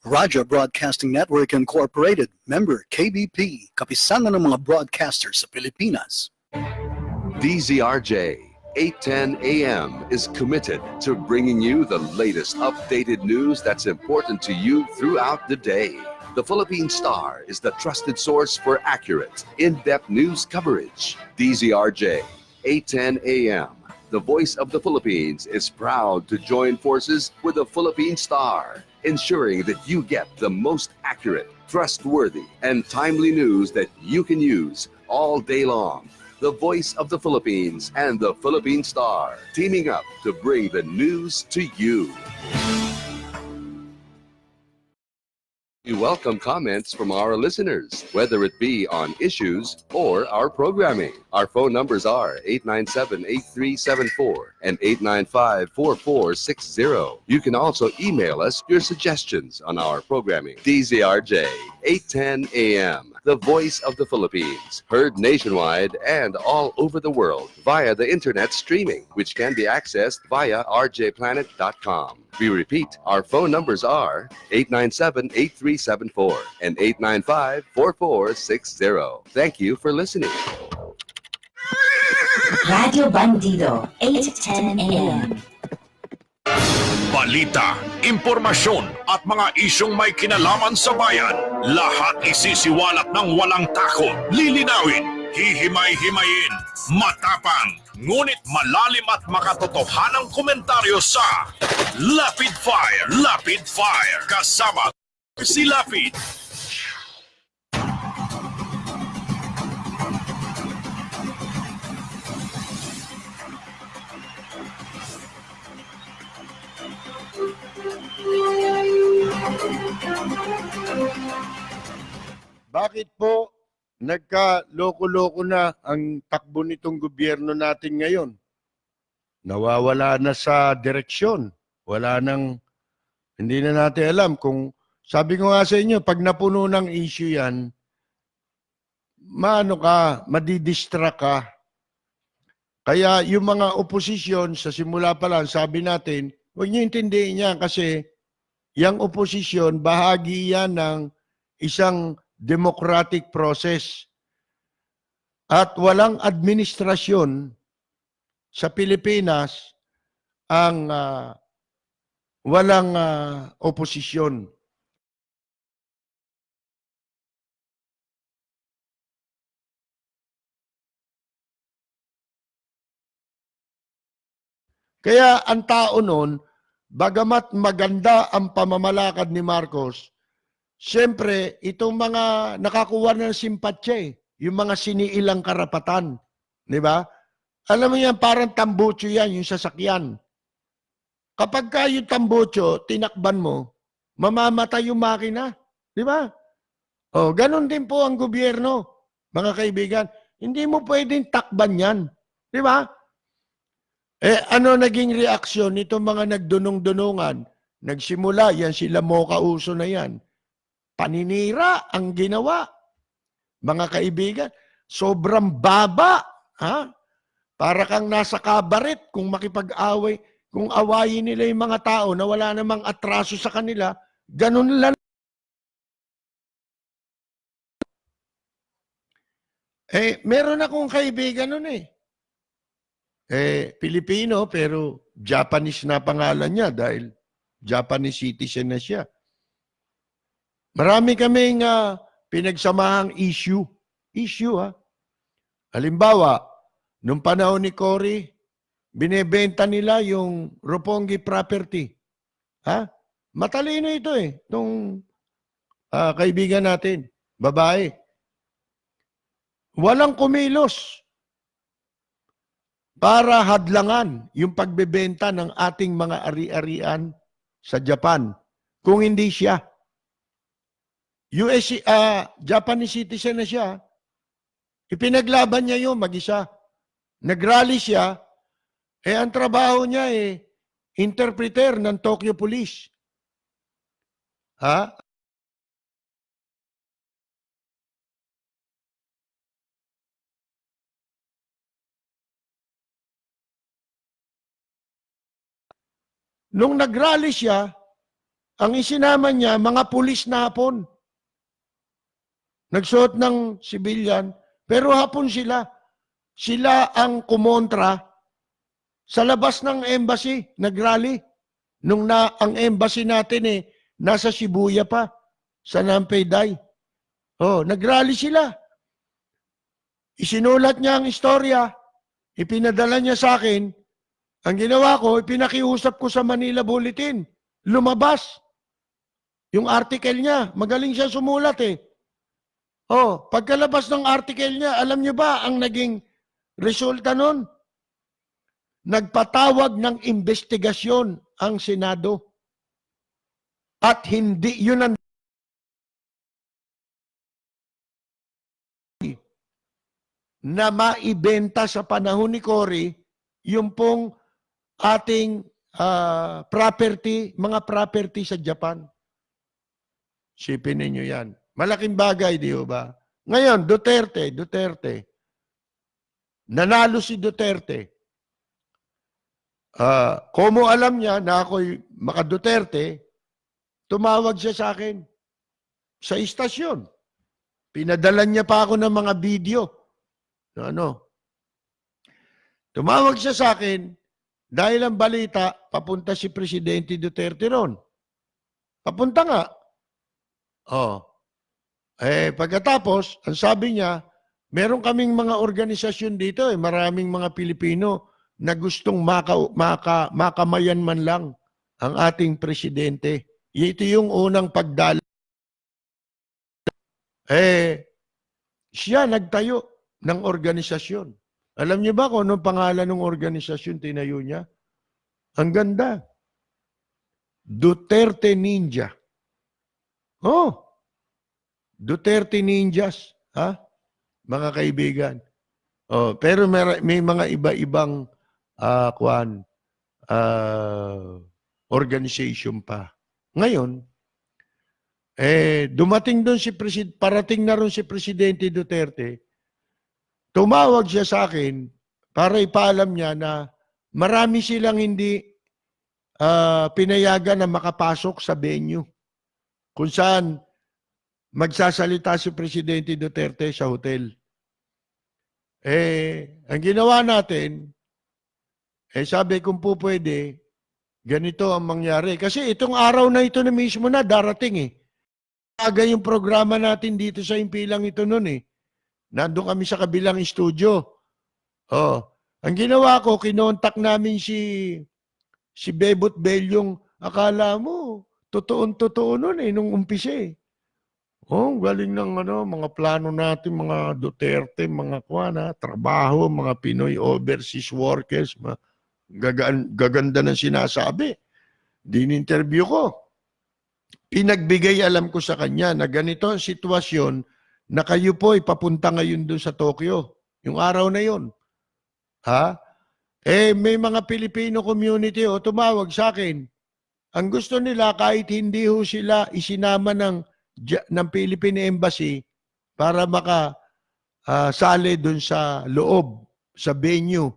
Raja Broadcasting Network Incorporated, member KBP, kapisanan ng mga broadcasters sa Pilipinas. DZRJ 810 AM is committed to bringing you the latest updated news that's important to you throughout the day. The Philippine Star is the trusted source for accurate, in-depth news coverage. DZRJ 810 AM, the voice of the Philippines, is proud to join forces with the Philippine Star, ensuring that you get the most accurate, trustworthy, and timely news that you can use all day long. The voice of the Philippines and the Philippine Star, teaming up to bring the news to you. welcome comments from our listeners, whether it be on issues or our programming. Our phone numbers are 897-8374 and 895-4460. You can also email us your suggestions on our programming. DZRJ, 810 AM, the voice of the Philippines, heard nationwide and all over the world via the internet streaming, which can be accessed via rjplanet.com. We repeat, our phone numbers are 897-8374 and 895-4460. Thank you for listening. Radio Bandido, 8:10 a.m. Balita, impormasyon at mga isyong may kinalaman sa bayan. Lahat isisiwalat ng walang takot. Lilinawin, hihimay-himayin, matapang, ngunit malalim at makatotohanang komentaryo sa Lapid Fire. Lapid Fire. Kasama si Lapid. Bakit po nagka-loko-loko na ang takbo nitong gobyerno natin ngayon? Nawawala na sa direksyon. Wala nang, hindi na natin alam kung, sabi ko nga sa inyo, pag napuno ng issue yan, madidistract ka. Kaya yung mga oposisyon, sa simula pa lang, sabi natin, huwag niyo intindihin yan kasi yung oposisyon, bahagi yan ng isang democratic process. At walang administrasyon sa Pilipinas ang walang oposisyon. Kaya ang tao noon, bagamat maganda ang pamamalakad ni Marcos, siyempre, itong mga nakakuha ng simpatsya yung mga siniilang karapatan. Di ba? Alam mo yan, parang tambucho yan, yung sasakyan. Kapag ka yung tambucho, tinakban mo, mamamatay yung makina. Di ba? O, ganun din po ang gobyerno, mga kaibigan. Hindi mo pwedeng takban yan. Di ba? Ano naging reaksyon nitong mga nagdunong-dunungan? Nagsimula, yan sila Mocha Uso na yan. Paninira ang ginawa. Mga kaibigan, sobrang baba. Ha? Para kang nasa kabaret kung makipag-away, kung awayin nila yung mga tao na wala namang atraso sa kanila, ganun lang. Meron akong kaibigan nun Pilipino pero Japanese na pangalan niya dahil Japanese citizen na siya. Marami kaming pinagsamahang issue. Halimbawa, nung panahon ni Cory, binebenta nila yung Roppongi property. Ha? Matalino ito itong kaibigan natin, babae. Walang kumilos para hadlangan yung pagbebenta ng ating mga ari-arian sa Japan. Kung hindi siya. Japanese citizen na siya. Ipinaglaban niya yun mag-isa. Nagrally siya. Ang trabaho niya interpreter ng Tokyo Police. Ha? Nung nagrally siya, ang isinama niya, mga pulis na hapon. Nagsuot ng civilian, pero hapon sila. Sila ang kumontra sa labas ng embassy, nagrally. Nung ang embassy natin nasa Shibuya pa, sa Nampeiday. Nagrally sila. Isinulat niya ang istorya, ipinadala niya sa akin. Ang ginawa ko, ipinakiusap ko sa Manila Bulletin. Lumabas. Yung article niya, magaling siya sumulat pagkalabas ng article niya, alam niyo ba ang naging resulta nun? Nagpatawag ng investigasyon ang Senado. At hindi, yun ang na maibenta sa panahon ni Cory yung pong ating mga property sa Japan. Sipin ninyo yan. Malaking bagay, di ba? Ngayon, Duterte. Nanalo si Duterte. Como alam niya na ako'y maka-Duterte, tumawag siya sa akin sa istasyon. Pinadalan niya pa ako ng mga video. Tumawag siya sa akin dahil ang balita, papunta si Presidente Duterte ron. Papunta nga. Pagkatapos, ang sabi niya, meron kaming mga organisasyon dito, maraming mga Pilipino na gustong makamayan man lang ang ating presidente. Ito yung unang pagdala. Siya nagtayo ng organisasyon. Alam niyo ba kung anong pangalan ng organisasyon tinayo niya? Ang ganda. Duterte Ninja. Duterte Ninjas. Mga kaibigan. Pero may mga iba-ibang organization pa. Ngayon, dumating doon parating na ron si Presidente Duterte, tumawag siya sa akin para ipaalam niya na marami silang hindi pinayagan na makapasok sa venue kung saan magsasalita si Presidente Duterte sa hotel. Ang ginawa natin, sabi kung po pwede, ganito ang mangyari. Kasi itong araw na ito na mismo na darating Aga yung programa natin dito sa impilang ito noon Nandun kami sa kabilang studio. Ang ginawa ko, kinontak namin si Bebot Belyong, akala mo, totoo nun nung umpisa galing ng mga plano natin, mga Duterte, mga trabaho, mga Pinoy overseas workers, gaganda ng sinasabi. Din-interview ko. Pinagbigay alam ko sa kanya na ganito ang sitwasyon na kayo po papunta ngayon doon sa Tokyo. Yung araw na yon. May mga Filipino community tumawag sa akin. Ang gusto nila kahit hindi sila isinama ng Philippine Embassy para sali doon sa loob, sa venue,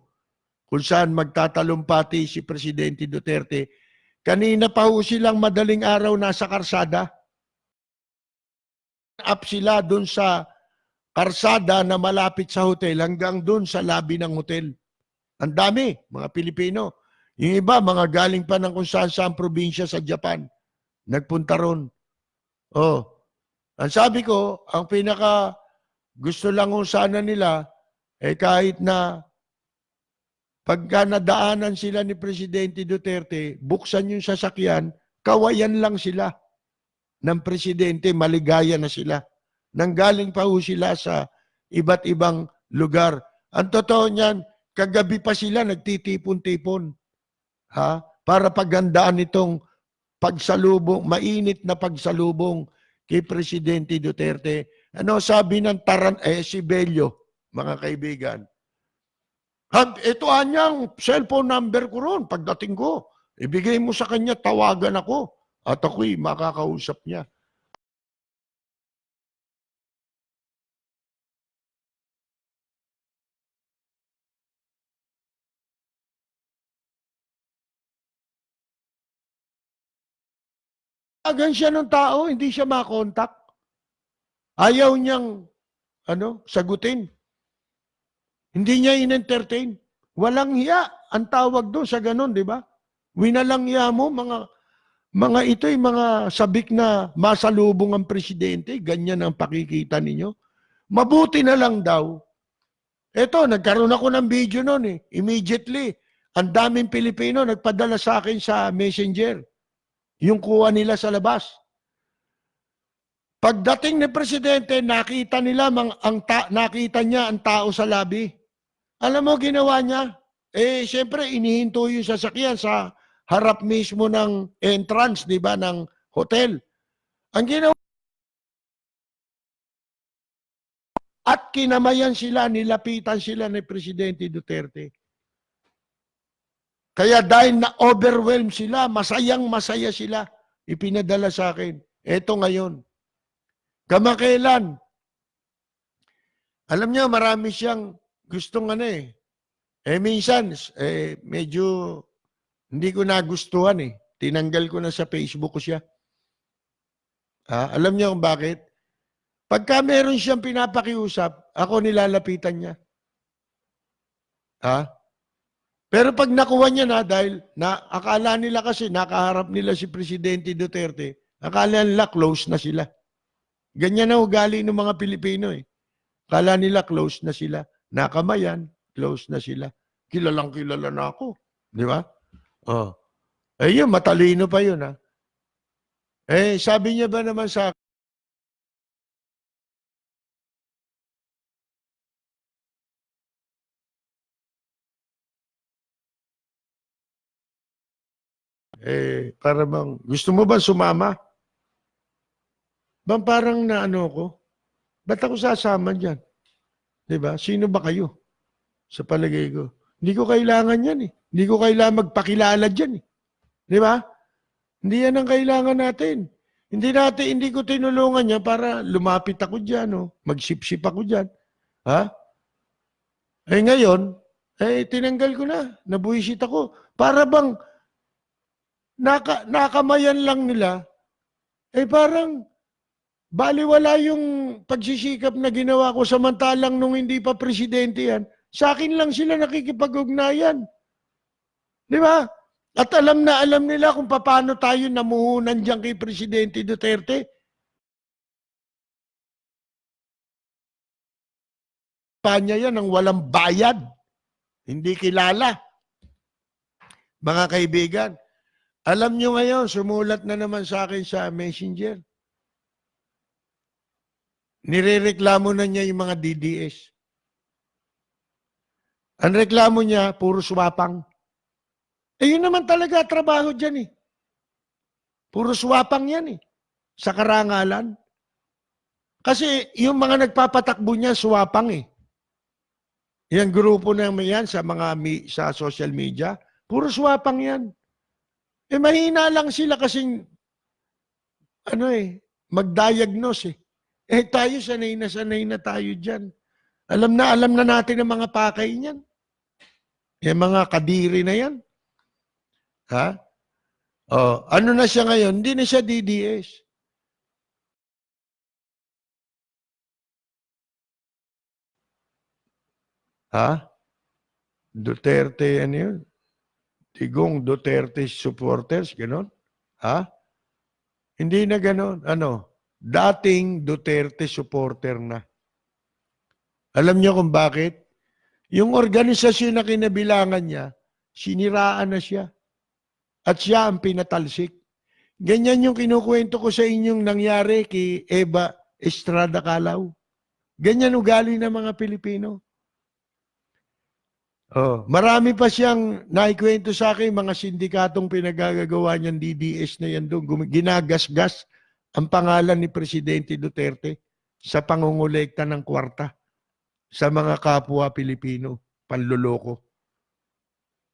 kung saan magtatalumpati si Presidente Duterte. Kanina pa silang madaling araw nasa karsada. Up sila doon sa karsada na malapit sa hotel hanggang doon sa lobby ng hotel. Ang dami, mga Pilipino. Yung iba, mga galing pa ng kung saan probinsya sa Japan. Nagpunta ron. Ang sabi ko, ang pinaka gusto lang sana nila, kahit na pagka nadaanan sila ni Presidente Duterte, buksan yung sasakyan, kawayan lang sila ng Presidente, maligaya na sila. Nanggaling pa sila sa iba't ibang lugar. Ang totoo niyan, kagabi pa sila nagtitipon-tipon. Para paghandaan itong pagsalubong, mainit na pagsalubong kay Presidente Duterte. Ano sabi ng si Bello, mga kaibigan? Ito anyang cellphone number ko ron. Pagdating ko, ibigay mo sa kanya, tawagan ako. At ako'y makakausap niya. Tawagan siya ng tao, hindi siya makontak. Ayaw niyang sagutin. Hindi niya in-entertain. Walang hiya ang tawag doon sa ganun, di ba? Winalang hiya mo, mga ito'y mga sabik na masalubong ang presidente. Ganyan ang pakikita ninyo. Mabuti na lang daw. Eto, nagkaroon ako ng video noon Immediately, ang daming Pilipino nagpadala sa akin sa Messenger. Yung kuha nila sa labas. Pagdating ni Presidente, nakita niya ang tao sa lobby. Alam mo, ginawa niya? Siyempre, inihinto yung sasakyan sa harap mismo ng entrance, di ba, ng hotel. Ang ginawa, at kinamayan sila, nilapitan sila ni Presidente Duterte. Kaya dahil na-overwhelm sila, masayang-masaya sila, ipinadala sa akin. Eto ngayon. Kamakailan. Alam niyo, marami siyang gustong minsan, medyo hindi ko nagustuhan eh. Tinanggal ko na sa Facebook ko siya. Alam niyo kung bakit? Pagka meron siyang pinapakiusap, ako nilalapitan niya. Pero pag nakuha niya na, dahil akala nila kasi nakaharap nila si Presidente Duterte, akala nila close na sila. Ganyan na ugali ng mga Pilipino eh. Akala nila close na sila. Nakamayan, close na sila. Kilalang kilala na ako. Di ba? Yun, matalino pa yun sabi niya ba naman sa para bang, gusto mo ba sumama? Bang parang naano ko? Ba't ako sasama dyan? Diba? Sino ba kayo? Sa palagay ko. Hindi ko kailangan yan eh. Hindi ko kailangan magpakilala dyan eh. Diba? Hindi yan ang kailangan natin. Hindi ko tinulungan niya para lumapit ako dyan o magsipsip ako dyan. Ngayon, tinanggal ko na. Nabuisit ako. Para bang nakamayan lang nila, parang baliwala yung pagsisikap na ginawa ko samantalang nung hindi pa presidente yan, sa akin lang sila nakikipag-ugnayan. Di ba? At alam nila kung paano tayo namuhunan dyan kay Presidente Duterte. Panya yan ang walang bayad. Hindi kilala. Mga kaibigan, alam nyo ngayon, sumulat na naman sa akin sa Messenger. Nirereklamo na niya yung mga DDS. Ang reklamo niya, puro swapang. Yun naman talaga trabaho dyan eh. Puro swapang yan eh. Sa karangalan. Kasi yung mga nagpapatakbo niya, swapang eh. Yung grupo na yan sa sa social media, puro swapang yan. Mahina lang sila kasing mag-diagnose eh. Tayo sanay na tayo dyan. Alam na natin ang mga pakay niyan. Yung mga kadiri na yan. Ano na siya ngayon? Hindi na siya DDS. Duterte, ano yun? Tigong Duterte supporters, gano'n? Hindi na gano'n. Dating Duterte supporter na. Alam niyo kung bakit? Yung organisasyon na kinabilangan niya, siniraan na siya. At siya ang pinatalsik. Ganyan yung kinukwento ko sa inyong nangyari kay Eva Estrada Calao. Ganyan ugali ng mga Pilipino. Marami pa siyang naikwento sa akin, mga sindikatong pinagagagawa niyang DDS na yan doon. Ginagasgas ang pangalan ni Presidente Duterte sa pangungulekta ng kwarta sa mga kapwa Pilipino, panluloko.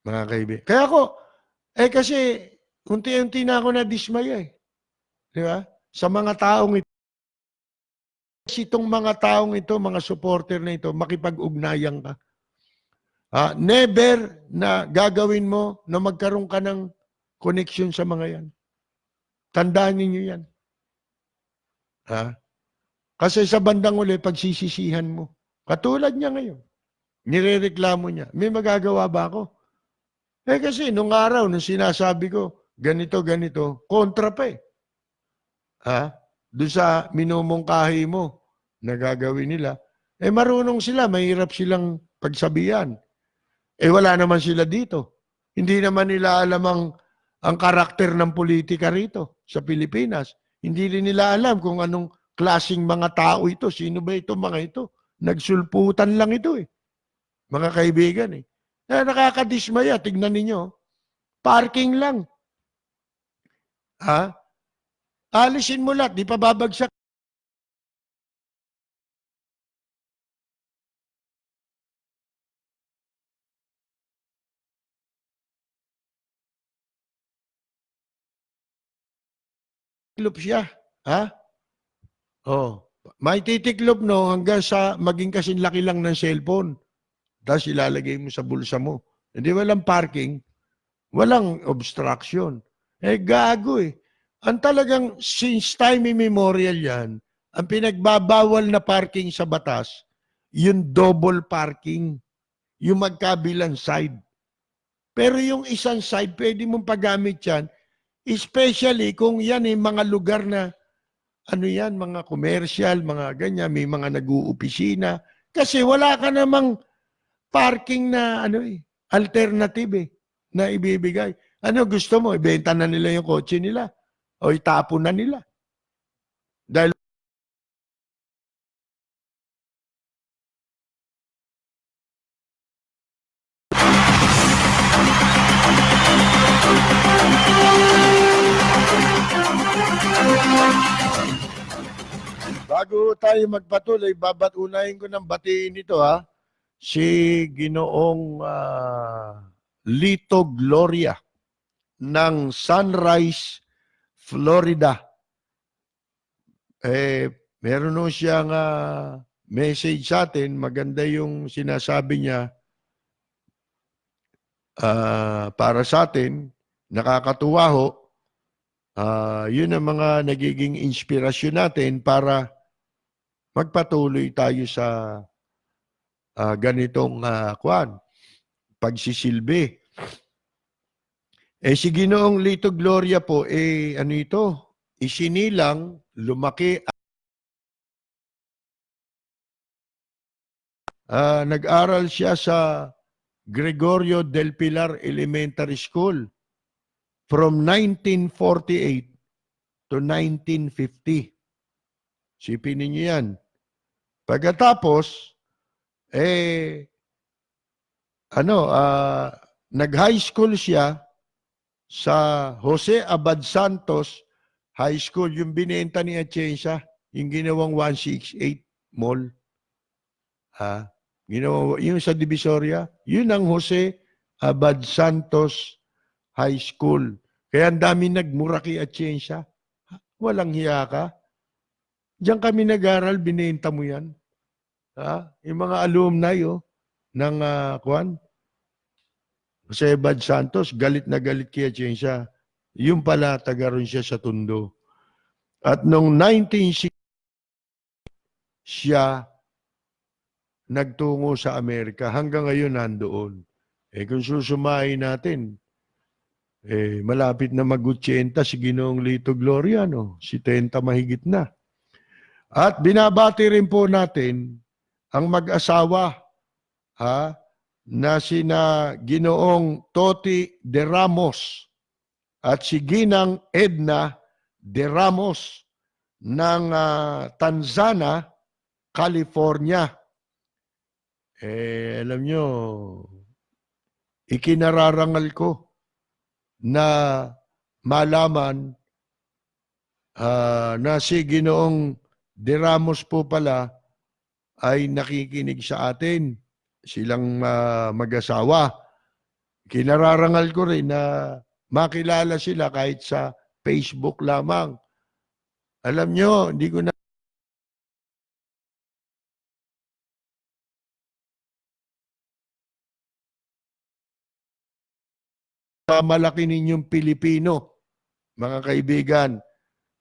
Mga kaibigan. Kaya ako, kasi unti-unti na ako na-dismaya eh. Di ba? Sa mga taong ito. Itong mga taong ito, mga supporter na ito, makipag-ugnayan ka. Never na gagawin mo na magkaroon ka ng connection sa mga yan. Tandaan ninyo yan. Kasi sa bandang uli, pagsisisihan mo. Katulad niya ngayon. Nirereklamo niya. May magagawa ba ako? Kasi nung araw, nung sinasabi ko, ganito, kontra pa eh. Doon sa minumungkahi mo na gagawin nila, marunong sila, mahirap silang pagsabihan. Wala naman sila dito. Hindi naman nila alam ang karakter ng politika rito sa Pilipinas. Hindi rin nila alam kung anong klaseng mga tao ito. Sino ba ito mga ito? Nagsulputan lang ito eh. Mga kaibigan eh. Nakakadismaya. Tignan ninyo. Parking lang. Alisin mo lahat. Di pa babagsak. titiklop siya. Ha? Oh. May titiklop no hanggang sa maging kasing laki lang ng cellphone. Tapos ilalagay mo sa bulsa mo. Hindi walang parking, walang obstruction. Gago eh. Ang talagang since time immemorial yan, ang pinagbabawal na parking sa batas, yung double parking, yung magkabilang side. Pero yung isang side, pwede mong paggamit yan, especially kung yan mga lugar na ano yan, mga commercial, mga ganyan, may mga nag-uopisina. Kasi wala ka namang parking na alternative na ibibigay. Ano gusto mo? Ibenta na nila yung kotse nila o itapon na nila. Dahil bago tayo magpatuloy, babatunahin ko ng batiin ito si Ginoong Lito Gloria ng Sunrise, Florida. Meron nung siyang message sa atin, maganda yung sinasabi niya para sa atin, nakakatuwa ho. Yun ang mga nagiging inspirasyon natin para magpatuloy tayo sa ganitong pagsisilbi. Si Ginoong Lito Gloria po, isinilang, lumaki, nag-aral siya sa Gregorio del Pilar Elementary School from 1948 to 1950. Sipin ninyo yan. Pagkatapos, nag-high school siya sa Jose Abad Santos High School, yung binenta ni Atienza, yung ginawang 168 Mall. Yung sa Divisoria, yun ang Jose Abad Santos High School. Kaya ang dami nagmura kay Atienza. Walang hiya ka. Diyan kami nag-aral, binenta mo yan. Yung mga alumni ng Jose Abad Santos, galit na galit kay Atienza. Yung pala, taga ron siya sa Tondo. At noong 1960, siya nagtungo sa Amerika. Hanggang ngayon nandoon. Kung susumahin natin, malapit na mag-80 si Ginoong Lito Gloria, no? Si 70 mahigit na. At binabati rin po natin ang mag-asawa na sina Ginoong Toti de Ramos at si Ginang Edna de Ramos ng Tanzana, California. Alam nyo, ikinararangal ko na malaman na si Ginoong de Ramos po pala ay nakikinig sa atin. Silang mag-asawa. Kinararangal ko rin na makilala sila kahit sa Facebook lamang. Alam nyo, hindi ko na malaki ninyong Pilipino, mga kaibigan.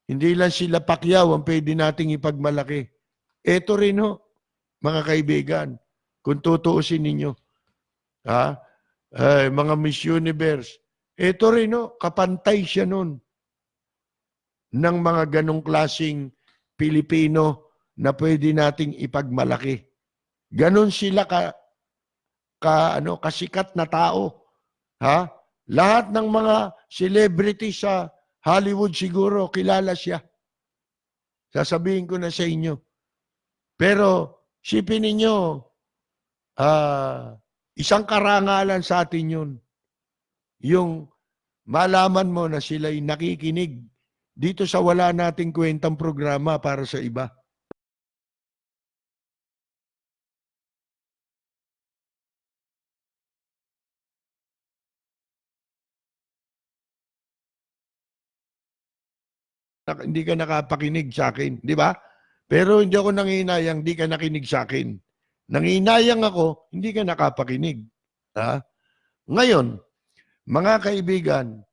Hindi lang sila Pacquiao ang pwede nating ipagmalaki. Ito rin mga kaibigan, kung tutuusin ninyo. Mga Miss Universe. Ito rin kapantay siya nun ng mga ganong klaseng Pilipino na pwede nating ipagmalaki. Ganon sila kasikat na tao. Lahat ng mga celebrity sa Hollywood siguro, kilala siya. Sasabihin ko na sa inyo. Pero, sipin ninyo, isang karangalan sa atin yun. Yung malaman mo na sila'y nakikinig dito sa wala nating kwentang programa para sa iba. hindi ka nakapakinig sa akin, di ba? Pero hindi ako nanginayang, hindi ka nakinig sa akin. Nanginayang ako, hindi ka nakapakinig. Ha? Ngayon, mga kaibigan,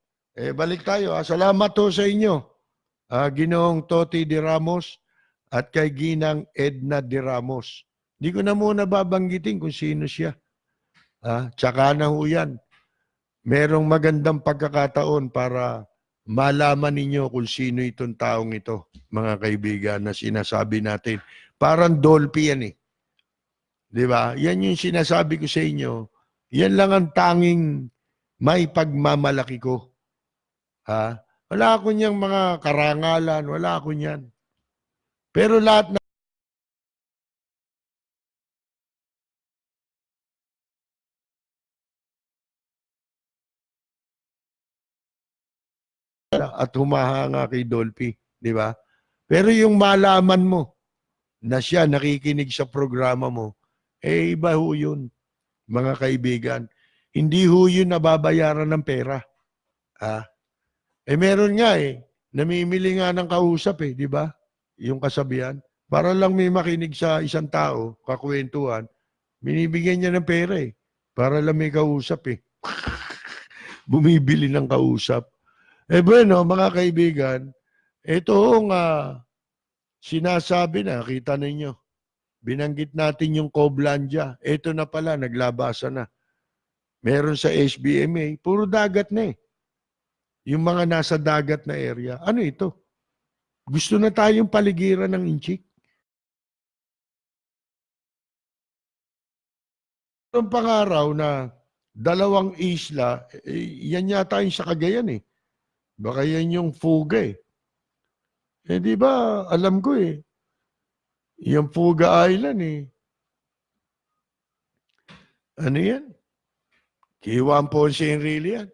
balik tayo. Salamat ho sa inyo. Ginoong Toti de Ramos at kay Ginang Edna de Ramos. Hindi ko na muna babanggitin kung sino siya. Tsaka na ho yan. Merong magandang pagkakataon para malaman ninyo kung sino itong taong ito, mga kaibigan, na sinasabi natin. Parang Dolphy yan eh. Di ba? Yan yung sinasabi ko sa inyo. Yan lang ang tanging may pagmamalaki ko. Wala ako niyang mga karangalan, wala ako niyan. Pero lahat na at humahanga kay Dolphy, di ba? Pero yung malaman mo na siya nakikinig sa programa mo, iba ho yun, mga kaibigan. Hindi ho yun nababayaran ng pera. Meron nga namimili nga ng kausap di ba? Yung kasabihan. Para lang may makinig sa isang tao, kakwentuhan, binibigyan niya ng pera para lang may kausap Bumibili ng kausap. Bueno, mga kaibigan, ito sinasabi na, kita ninyo. Binanggit natin yung Coblandia. Ito na pala, naglabasa na. Meron sa SBMA, puro dagat na Yung mga nasa dagat na area. Ano ito? Gusto na tayong paligiran ng inchik? Itong pangaraw na 2 isla, yan yata yung sa Cagayan Baka yan yung Fuga di ba, alam ko yung Fuga Island ano yan? Kiwan Ponce Enrile yan.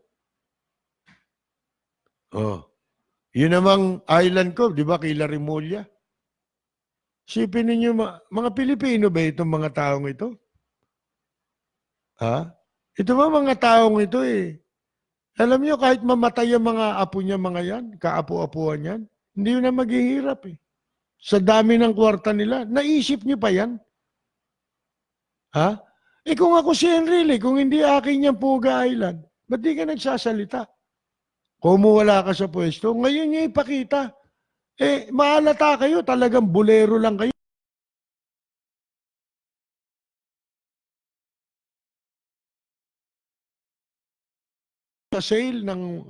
Yun namang island ko, di ba, kay Larimulya? Sipin ninyo, mga Pilipino ba itong mga taong ito? Ito ba mga taong ito Alam niyo, kahit mamatay ang mga apo niya mga yan, kaapo-apuan yan, hindi yun na maghihirap Sa dami ng kwarta nila, naisip niyo pa yan? Kung ako si Enrile, kung hindi akin yung Puga Island, ba't di ka nagsasalita? Kung wala ka sa pwesto, ngayon niya ipakita. Maalata kayo, talagang bulero lang kayo. Sa sale ng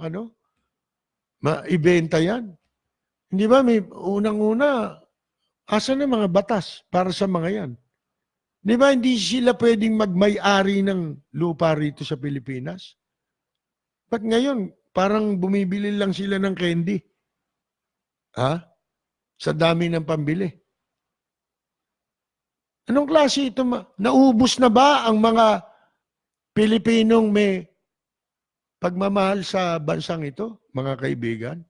maibenta yan. Hindi ba, may unang-una, asa na mga batas para sa mga yan? Di ba, hindi sila pwedeng magmay-ari ng lupa rito sa Pilipinas? Ba't ngayon, parang bumibili lang sila ng candy? Sa dami ng pambili. Anong klase ito? Naubos na ba ang mga Pilipinong may pagmamahal sa bansang ito, mga kaibigan?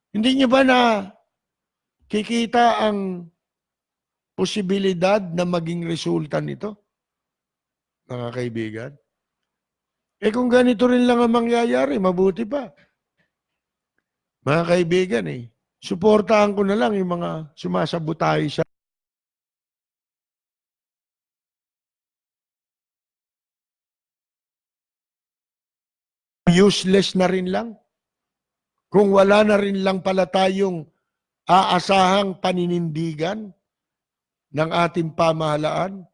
Hindi niyo ba na kikita ang posibilidad na maging resulta nito, mga kaibigan? Kung ganito rin lang ang mangyayari, mabuti pa. Mga kaibigan suportahan ko na lang yung mga sumasabutay sa useless na rin lang. Kung wala na rin lang pala tayong aasahang paninindigan ng ating pamahalaan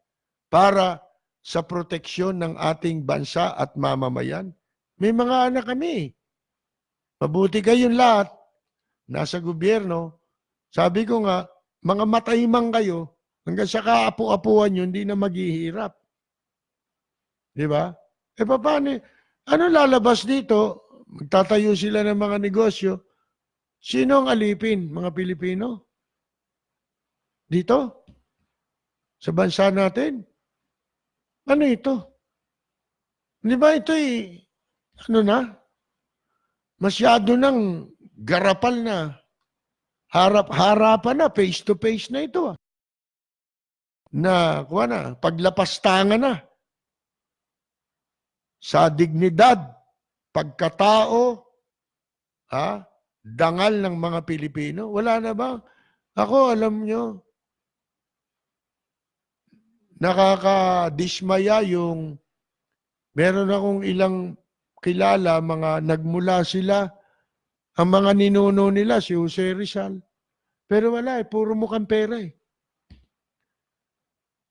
para sa proteksyon ng ating bansa at mamamayan. May mga anak kami. Mabuti kayong lahat. Nasa gobyerno. Sabi ko nga, mga matahimang kayo, hanggang sa kaapu-apuan nyo, hindi na maghihirap. Di ba? Paano? Ano lalabas dito? Magtatayo sila ng mga negosyo. Sino ang alipin? Mga Pilipino? Dito? Sa bansa natin? Ano ito? Di ba ito masyado ng garapal na, harap-harapan na, face-to-face na ito. Paglapastangan na. Sa dignidad, pagkatao, dangal ng mga Pilipino? Wala na ba? Ako, alam nyo, nakakadismaya yung meron akong ilang kilala, mga nagmula sila, ang mga ninuno nila, si Jose Rizal. Pero wala puro mukhang pera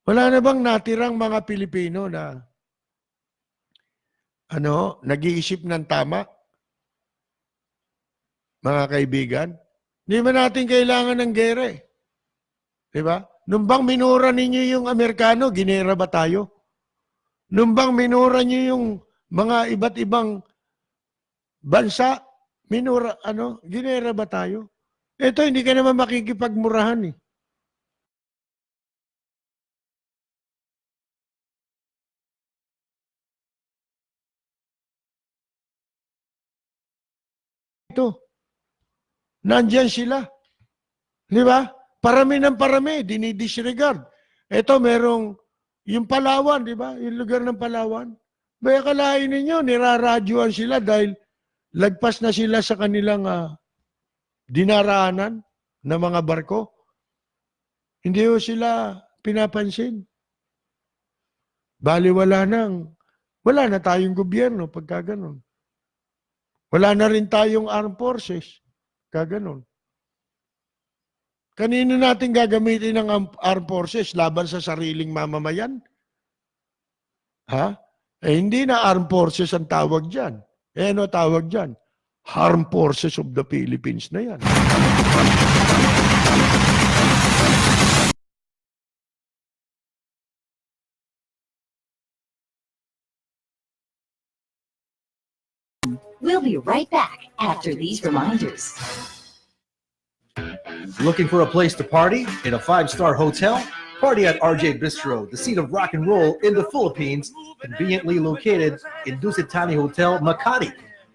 Wala na bang natirang mga Pilipino na nag-iisip ng tama? Mga kaibigan, hindi ba natin kailangan ng gera Di ba? Nung bang minura ninyo yung Amerikano, ginera ba tayo? Nung bang minura nyo yung mga iba't ibang bansa, ginera ba tayo? Ito, hindi ka naman makikipagmurahan Ito, nandyan sila. Di ba? Parami ng parami, dinidisregard. Ito, merong, yung Palawan, di ba? Yung lugar ng Palawan. May akalain ninyo, niraradyoan sila dahil lagpas na sila sa kanilang dinaraanan na mga barko. Hindi ho sila pinapansin. Bali, wala na tayong gobyerno pagka ganun. Wala na rin tayong armed forces. Kaganon. Kanino natin gagamitin ang armed forces laban sa sariling mamamayan? Ha? Hindi na armed forces ang tawag dyan. Ano tawag dyan? Armed Forces of the Philippines na yan. We'll be right back after these reminders. Looking for a place to party in a 5-star hotel? Party at RJ Bistro, the seat of rock and roll in the Philippines, conveniently located in Dusitani Hotel, Makati.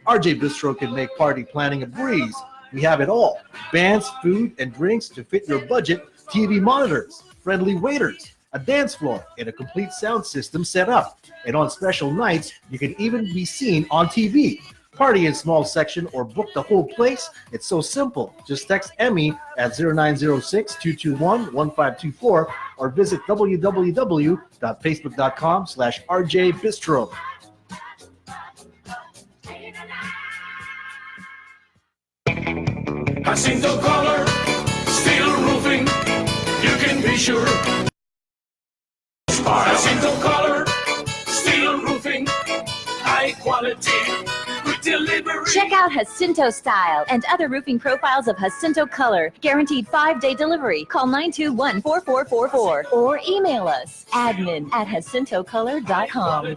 RJ Bistro can make party planning a breeze. We have it all: bands, food, and drinks to fit your budget, TV monitors, friendly waiters, a dance floor, and a complete sound system set up. And on special nights, you can even be seen on TV. Party in small section or book the whole place. It's so simple. Just text Emmy at 0906-221-1524 or visit www.facebook.com/RJBistro. Jacinto Color, steel roofing, you can be sure. Jacinto Color, steel roofing, high quality. Check out Jacinto Style and other roofing profiles of Jacinto Color. Guaranteed 5-day delivery. Call 921-4444 or email us admin@jacintocolor.com.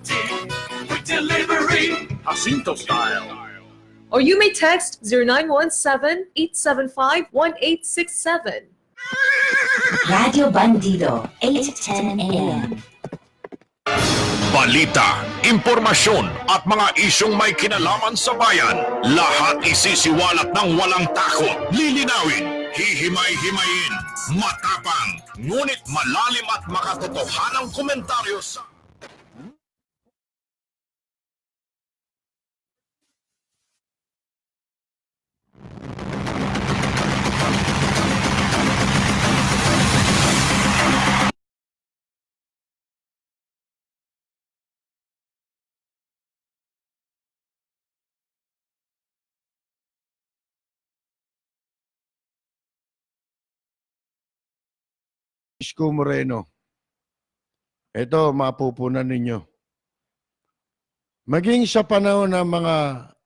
Delivery, Jacinto Style. Or you may text 0917-875-1867. Radio Bandido, 8:10 a.m. Balita, impormasyon at mga isyong may kinalaman sa bayan. Lahat isisiwalat ng walang takot. Lilinawin, hihimay-himayin, matapang, ngunit malalim at makatotohanang komentaryo sa... Isko Moreno. Ito, mapupunan ninyo. Maging sa panahon ng mga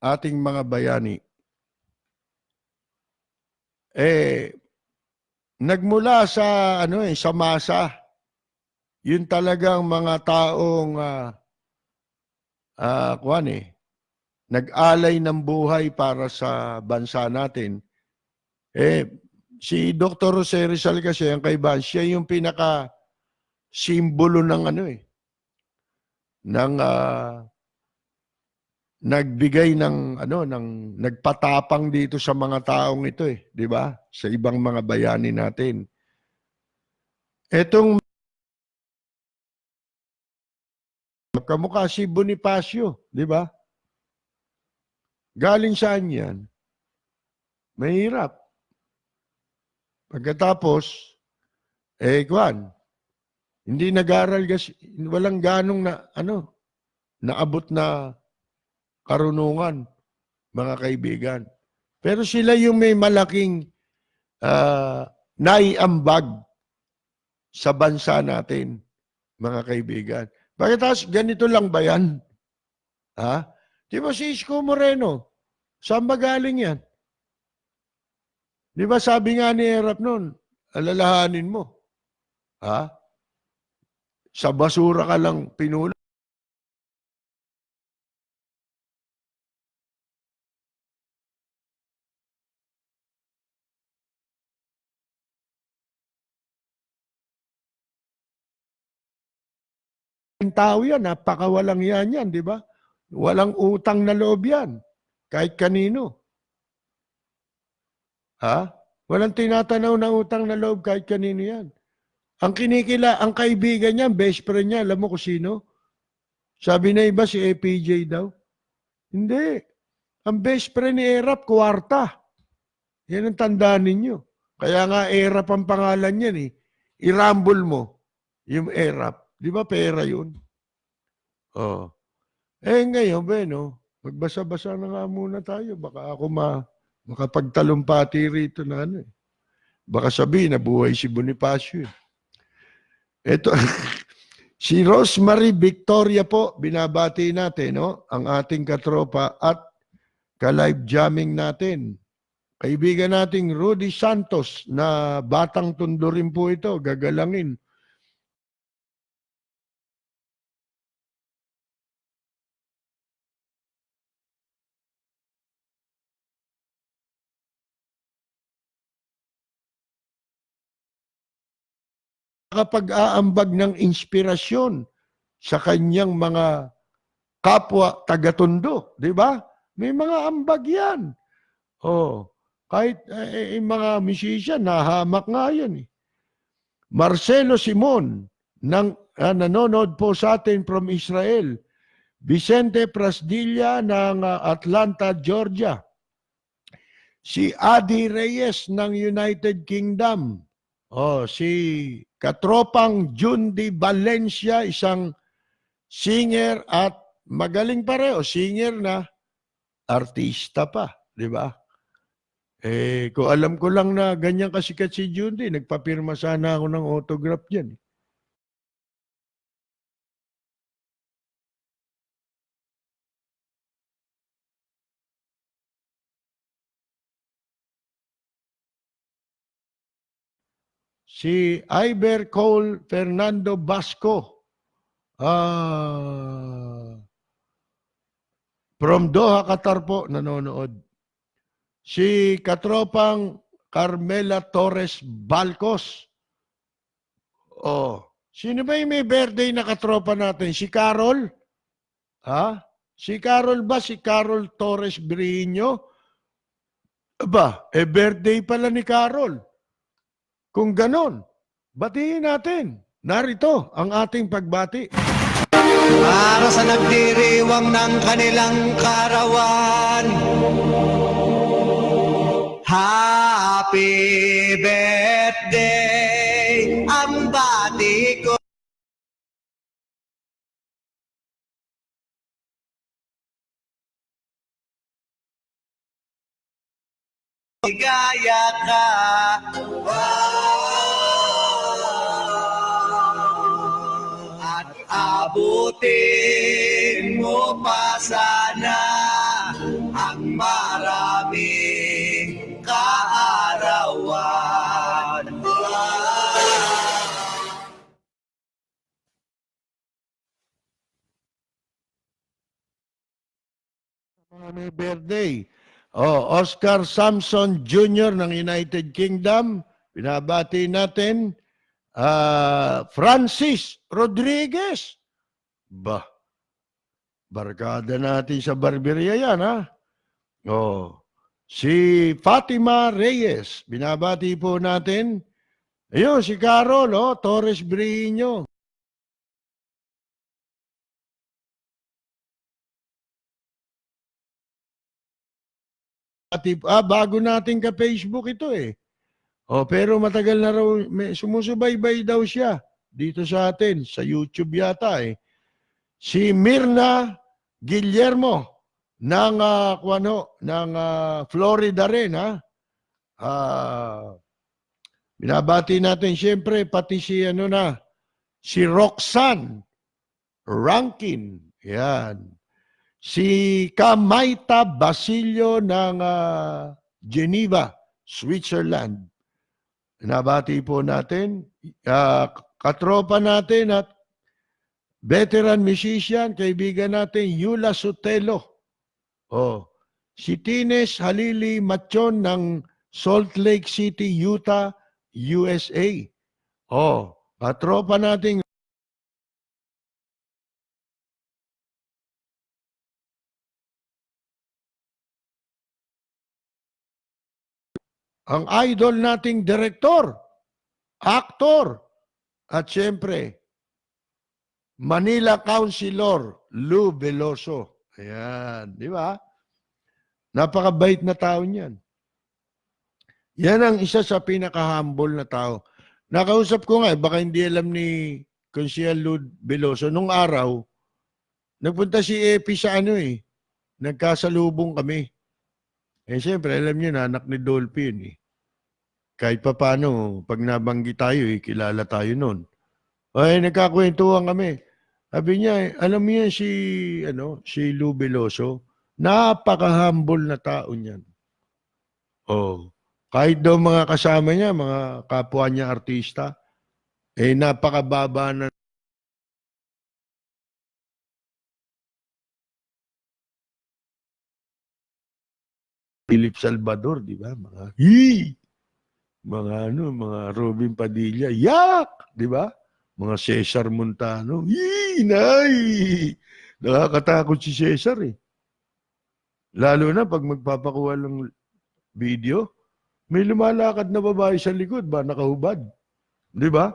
ating mga bayani, nagmula sa sa masa, yun talagang mga taong nag-alay ng buhay para sa bansa natin. Si Dr. Jose Rizal kasi, ang kaibahan, siya yung pinaka-simbolo ng nagbigay ng nagpatapang dito sa mga taong ito di ba? Sa ibang mga bayani natin. Etong kamukha si Bonifacio, di ba? Galing saan yan? Mahirap. Pagkatapos, hindi nag-aral kasi, walang ganong naabot na karunungan, mga kaibigan. Pero sila yung may malaking naiambag sa bansa natin, mga kaibigan. Pagkatapos, ganito lang ba yan? Ha? Di ba si Isko Moreno? Saan ba galing yan? Di ba sabi nga ni Erap noon, alalahanin mo. Ha? Sa basura ka lang pinulot. Tao yan, napakawalang yan, di ba? Walang utang na loob yan. Kahit kanino. Ha? Walang tinatanaw na utang na loob kahit kanino yan. Ang kaibigan niya, best friend niya, alam mo kung sino? Sabi na iba si APJ daw. Hindi. Ang best friend ni Erap, kwarta. Yan ang tandaan ninyo. Kaya nga Erap ang pangalan yan eh. I-rumble mo yung Erap. Di ba pera yun? Oh. Ngayon, magbasa-basa na nga muna tayo. Baka ako makapagtalumpati rito na eh. Baka sabihin, nabuhay si Bonifacio. Ito, si Rosemary Victoria po, binabati natin, no? Ang ating katropa at ka-live jamming natin. Kaibigan nating Rudy Santos na batang tondo rin po ito, gagalangin. Nakapag-aambag ng inspirasyon sa kanyang mga kapwa taga-tondo, di ba? May mga ambag yan. Oh, kahit mga musician, nahamak nga yan eh. Marcelo Simon, nanonood po sa atin from Israel. Vicente Prasdilla ng Atlanta, Georgia. Si Adi Reyes ng United Kingdom. Si katropang Jundi Valencia, isang singer at magaling pareho. Singer na artista pa, di ba? Kung alam ko lang na ganyan kasikat si Jundi, nagpapirma sana ako ng autograph dyan. Si Iber Cole Fernando Basco from Doha, Qatar po, nanonood. Si katropang Carmela Torres Balcos. Sino ba yung may birthday na katropa natin? Si Carol? Ha? Si Carol ba? Si Carol Torres Briño? Birthday pala ni Carol. Kung ganon, batiin natin. Narito ang ating pagbati. Para sa nagdiriwang ng kanilang karawan, happy birthday ang bati ko. Ligaya ka. At abutin mo pa sana ang maraming kaarawan. May birthday. Oscar Samson Jr. ng United Kingdom. Binabati natin. Francis Rodriguez. Barkada natin sa barberia yan, ha? Si Fatima Reyes. Binabati po natin. Ayun, si Carol, Torres Briño. bago natin ka-Facebook ito eh. Pero matagal na raw, sumusubaybay daw siya dito sa atin, sa YouTube yata eh. Si Mirna Guillermo ng Florida rin ha. Binabati natin siyempre pati si Roxanne Rankin. Yan. Si Kamaita Basilio ng Geneva, Switzerland. Nabati po natin. Katropa natin at veteran musician, kaibigan natin, Yula Sotelo. Si Tines Halili Machon ng Salt Lake City, Utah, USA. Katropa natin ang idol nating direktor, aktor, at siyempre, Manila Councilor Lou Veloso. Ayan, di ba? Napakabait na tao niyan. Yan ang isa sa pinaka-humble na tao. Nakausap ko nga, baka hindi alam ni Consiel Lou Veloso. Nung araw, nagpunta si Epi sa nagkasalubong kami. Siyempre, alam niyo na, anak ni Dolphy yun eh. Kahit pa paano, pag nabanggit tayo, kilala tayo nun. Nagkakwentuhan kami. Sabi niya, alam niya si Lou Veloso, napaka-humble na tao niyan. Kahit daw mga kasama niya, mga kapwa niya artista, napakababa na Philip Salvador, di ba? Mga Robin Padilla, yak! Di ba? Mga Cesar Montano, nakakatakot si Cesar eh. Lalo na pag magpapakuha ng video, may lumalakad na babae sa likod ba, nakahubad. Di ba?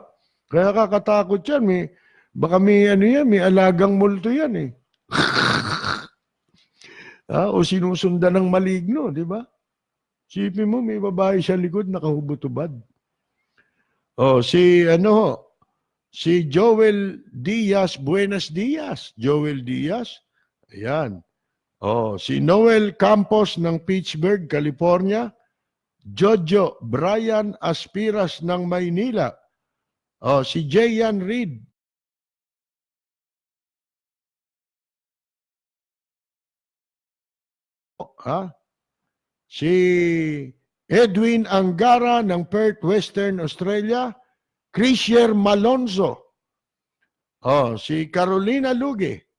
Kaya kakatakot yan. Baka may alagang multo yan eh. O sinusundan ng maligno, di ba? Sipin mo, may babae sa likod, nakahubad-ubad. Si Joel Diaz, Buenos Dias. Joel Diaz, ayan. Si Noel Campos ng Pittsburgh, California. Jojo Brian Aspiras ng Maynila. Si Jayan Reed. Si Edwin Angara ng Perth, Western Australia. Christier Malonzo. Si Carolina Luge.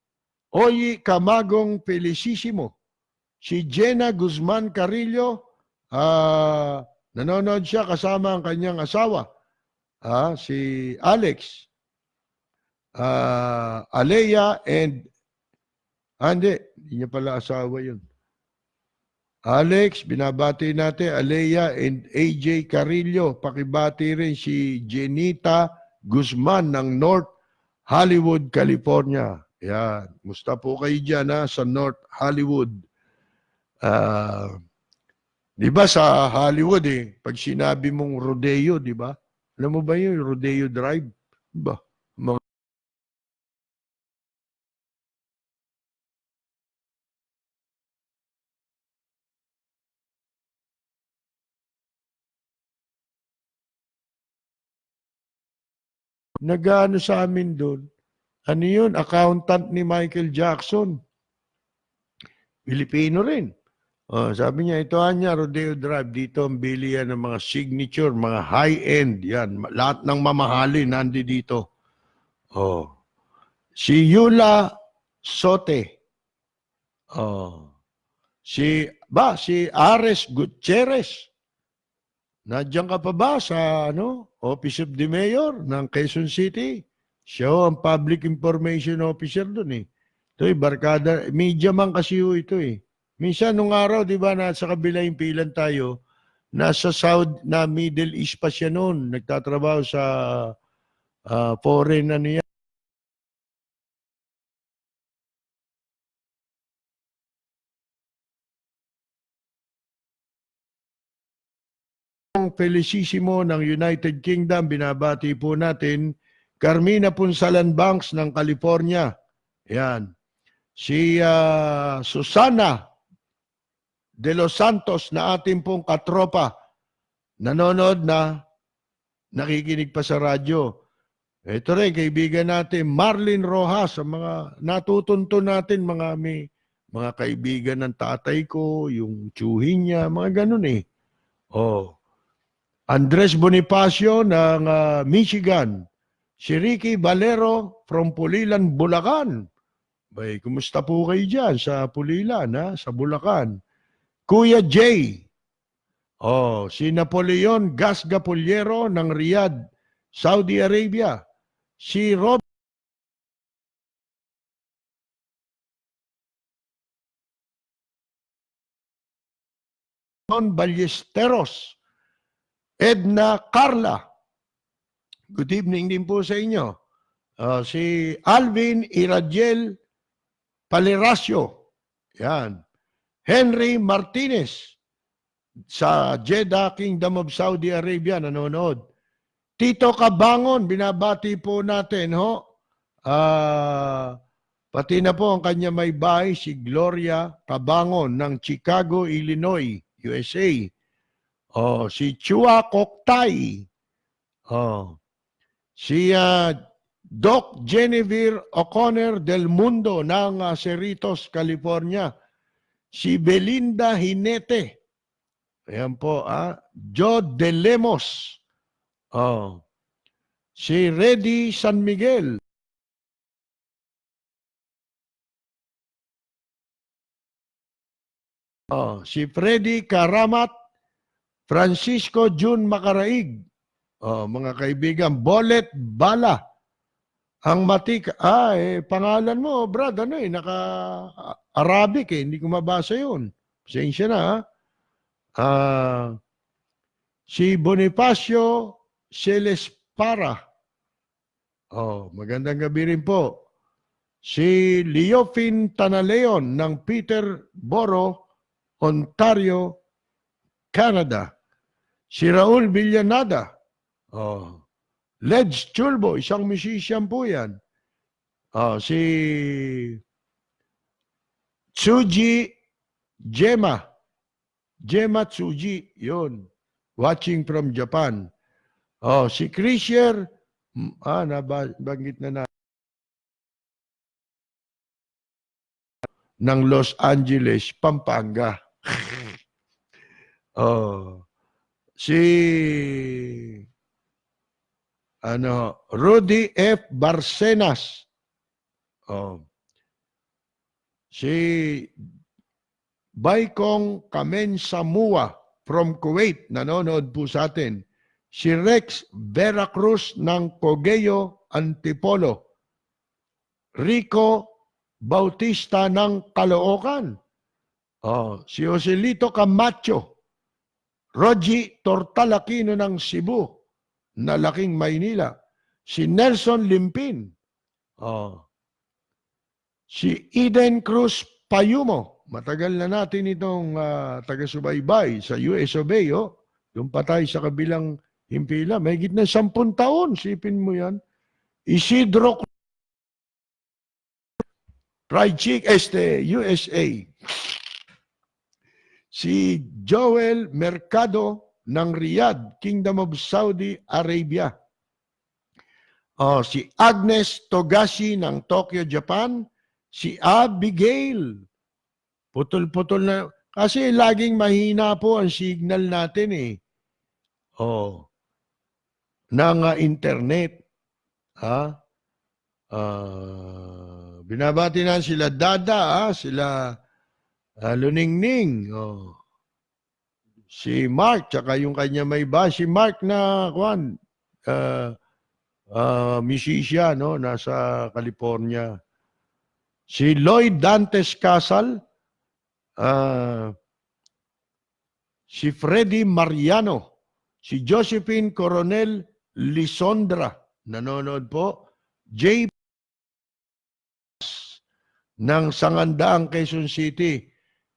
Oyi Camagong Felicissimo. Si Jenna Guzman Carillo. Nanonood siya kasama ang kanyang asawa. Si Alex. Alea and hindi niya pala asawa yun. Alex, binabati natin, Alea and AJ Carillo. Pakibati rin si Jenita Guzman ng North Hollywood, California. Yan. Musta po kayo dyan sa North Hollywood. Di ba sa Hollywood pag sinabi mong rodeo, di ba? Alam mo ba yun, rodeo drive? Di ba? Nag-ano sa amin doon. Ano yun? Accountant ni Michael Jackson. Pilipino rin. Sabi niya, ito niya, Rodeo Drive. Dito ang bilihan ng mga signature, mga high-end. Yan. Lahat ng mamahalin nandi dito. Si Yula Sote. Si Ares Gutierrez. Nandiyan ka pa ba sa Office of the Mayor ng Quezon City? Siya ang Public Information Officer doon Ito barkada, media man kasi ito Minsan nung araw, di ba, nasa kabila yung pilan tayo, nasa Middle East pa siya noon. Nagtatrabaho sa foreign Felicissimo ng United Kingdom, binabati po natin. Carmina Punsalan Banks ng California. Yan. Si Susana de los Santos na ating pong katropa, nanonood na, nakikinig pa sa radyo. Ito rin, kaibigan natin, Marlene Rojas, sa mga natutunto natin, mga kaibigan ng tatay ko, yung tsuhin niya, mga ganun eh. Oh. Andres Bonifacio ng Michigan. Si Ricky Valero from Pulilan, Bulacan. Bay, kumusta po kayo dyan sa Pulilan, ha? Sa Bulacan? Kuya Jay. Oh, si Napoleon Gasgapullero ng Riyadh, Saudi Arabia. Si Rob Ballesteros. Edna Carla. Good evening din po sa inyo. Si Alvin Iradiel Paleracio. Yan. Henry Martinez sa Jeddah, Kingdom of Saudi Arabia, nanonood. Tito Cabangon, binabati po natin, ho. Pati na po ang kanya may bahay, si Gloria Cabangon ng Chicago, Illinois, USA. Si Chua Koktay. Si Doc Genevieve O'Connor del Mundo ng Cerritos, California. Si Belinda Hinete. Ayan po, Joe De Lemos. Si Reddy San Miguel. Si Freddy Karamat. Francisco June Macaraig. Mga kaibigan, Bolet Bala. Ang matik, pangalan mo, Brad, naka-Arabic hindi ko mabasa yun. Pasensya na, si Bonifacio Celespara. Magandang gabi rin po. Si Leofin Tanaleon ng Peterborough, Ontario, Canada. Si Raul Villanada. Ledge Chulbo, isang musician po yan. Si Tsuji Gemma Tsuji, yun. Watching from Japan. Si Krisher, nabanggit na ng Los Angeles, Pampanga. Si Rudy F. Barcenas. Si Baikong Kamen Samua from Kuwait, nanonood po sa atin. Si Rex Veracruz ng Cogeo, Antipolo. Rico Bautista ng Caloocan. Si Joselito Camacho. Rogi Tortalakino ng Cebu, na Laking Maynila. Si Nelson Limpin. Si Eden Cruz Payumo. Matagal na natin itong taga-subaybay sa US of A. Yung patay sa kabilang himpila. May gitna 10 taon. Sipin mo yan. Isidro Fried Chick, USA. Si Joel Mercado ng Riyadh, Kingdom of Saudi Arabia. Si Agnes Togashi ng Tokyo, Japan. Si Abigail. Putol-putol na. Kasi laging mahina po ang signal natin eh. Ng internet. Binabati na sila Dada, sila Luningning. Si Mark, tsaka yung kanya may ba. Si Mark na, musician, nasa California. Si Lloyd Dantes Casal. Si Freddy Mariano. Si Josephine Coronel Lisondra. Nanonood po. J. ng Sangandaang, Quezon City.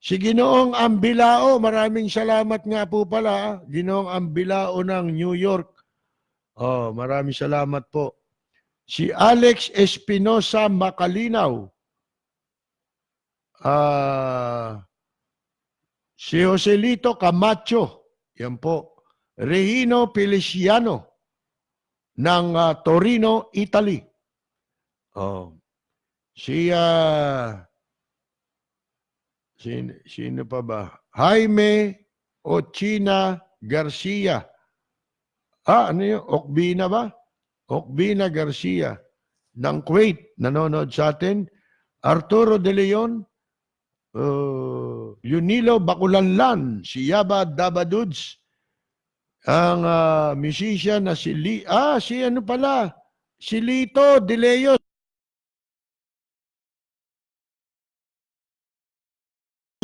Si Ginoong Ambilao, maraming salamat nga po pala. Ginoong Ambilao ng New York. Oh, maraming salamat po. Si Alex Espinosa Macalinaw. Si Joselito Camacho. Yan po. Regino Feliciano ng Torino, Italy. Oh. Sino pa ba? Jaime Ochina Garcia. Ano yun? Okbina ba? Okbina Garcia ng Kuwait. Nanonood sa atin. Arturo De Leon. Yunilo Bakulanlan. Si Yaba Dabaduds. Ang musician na si si Lito De Leo.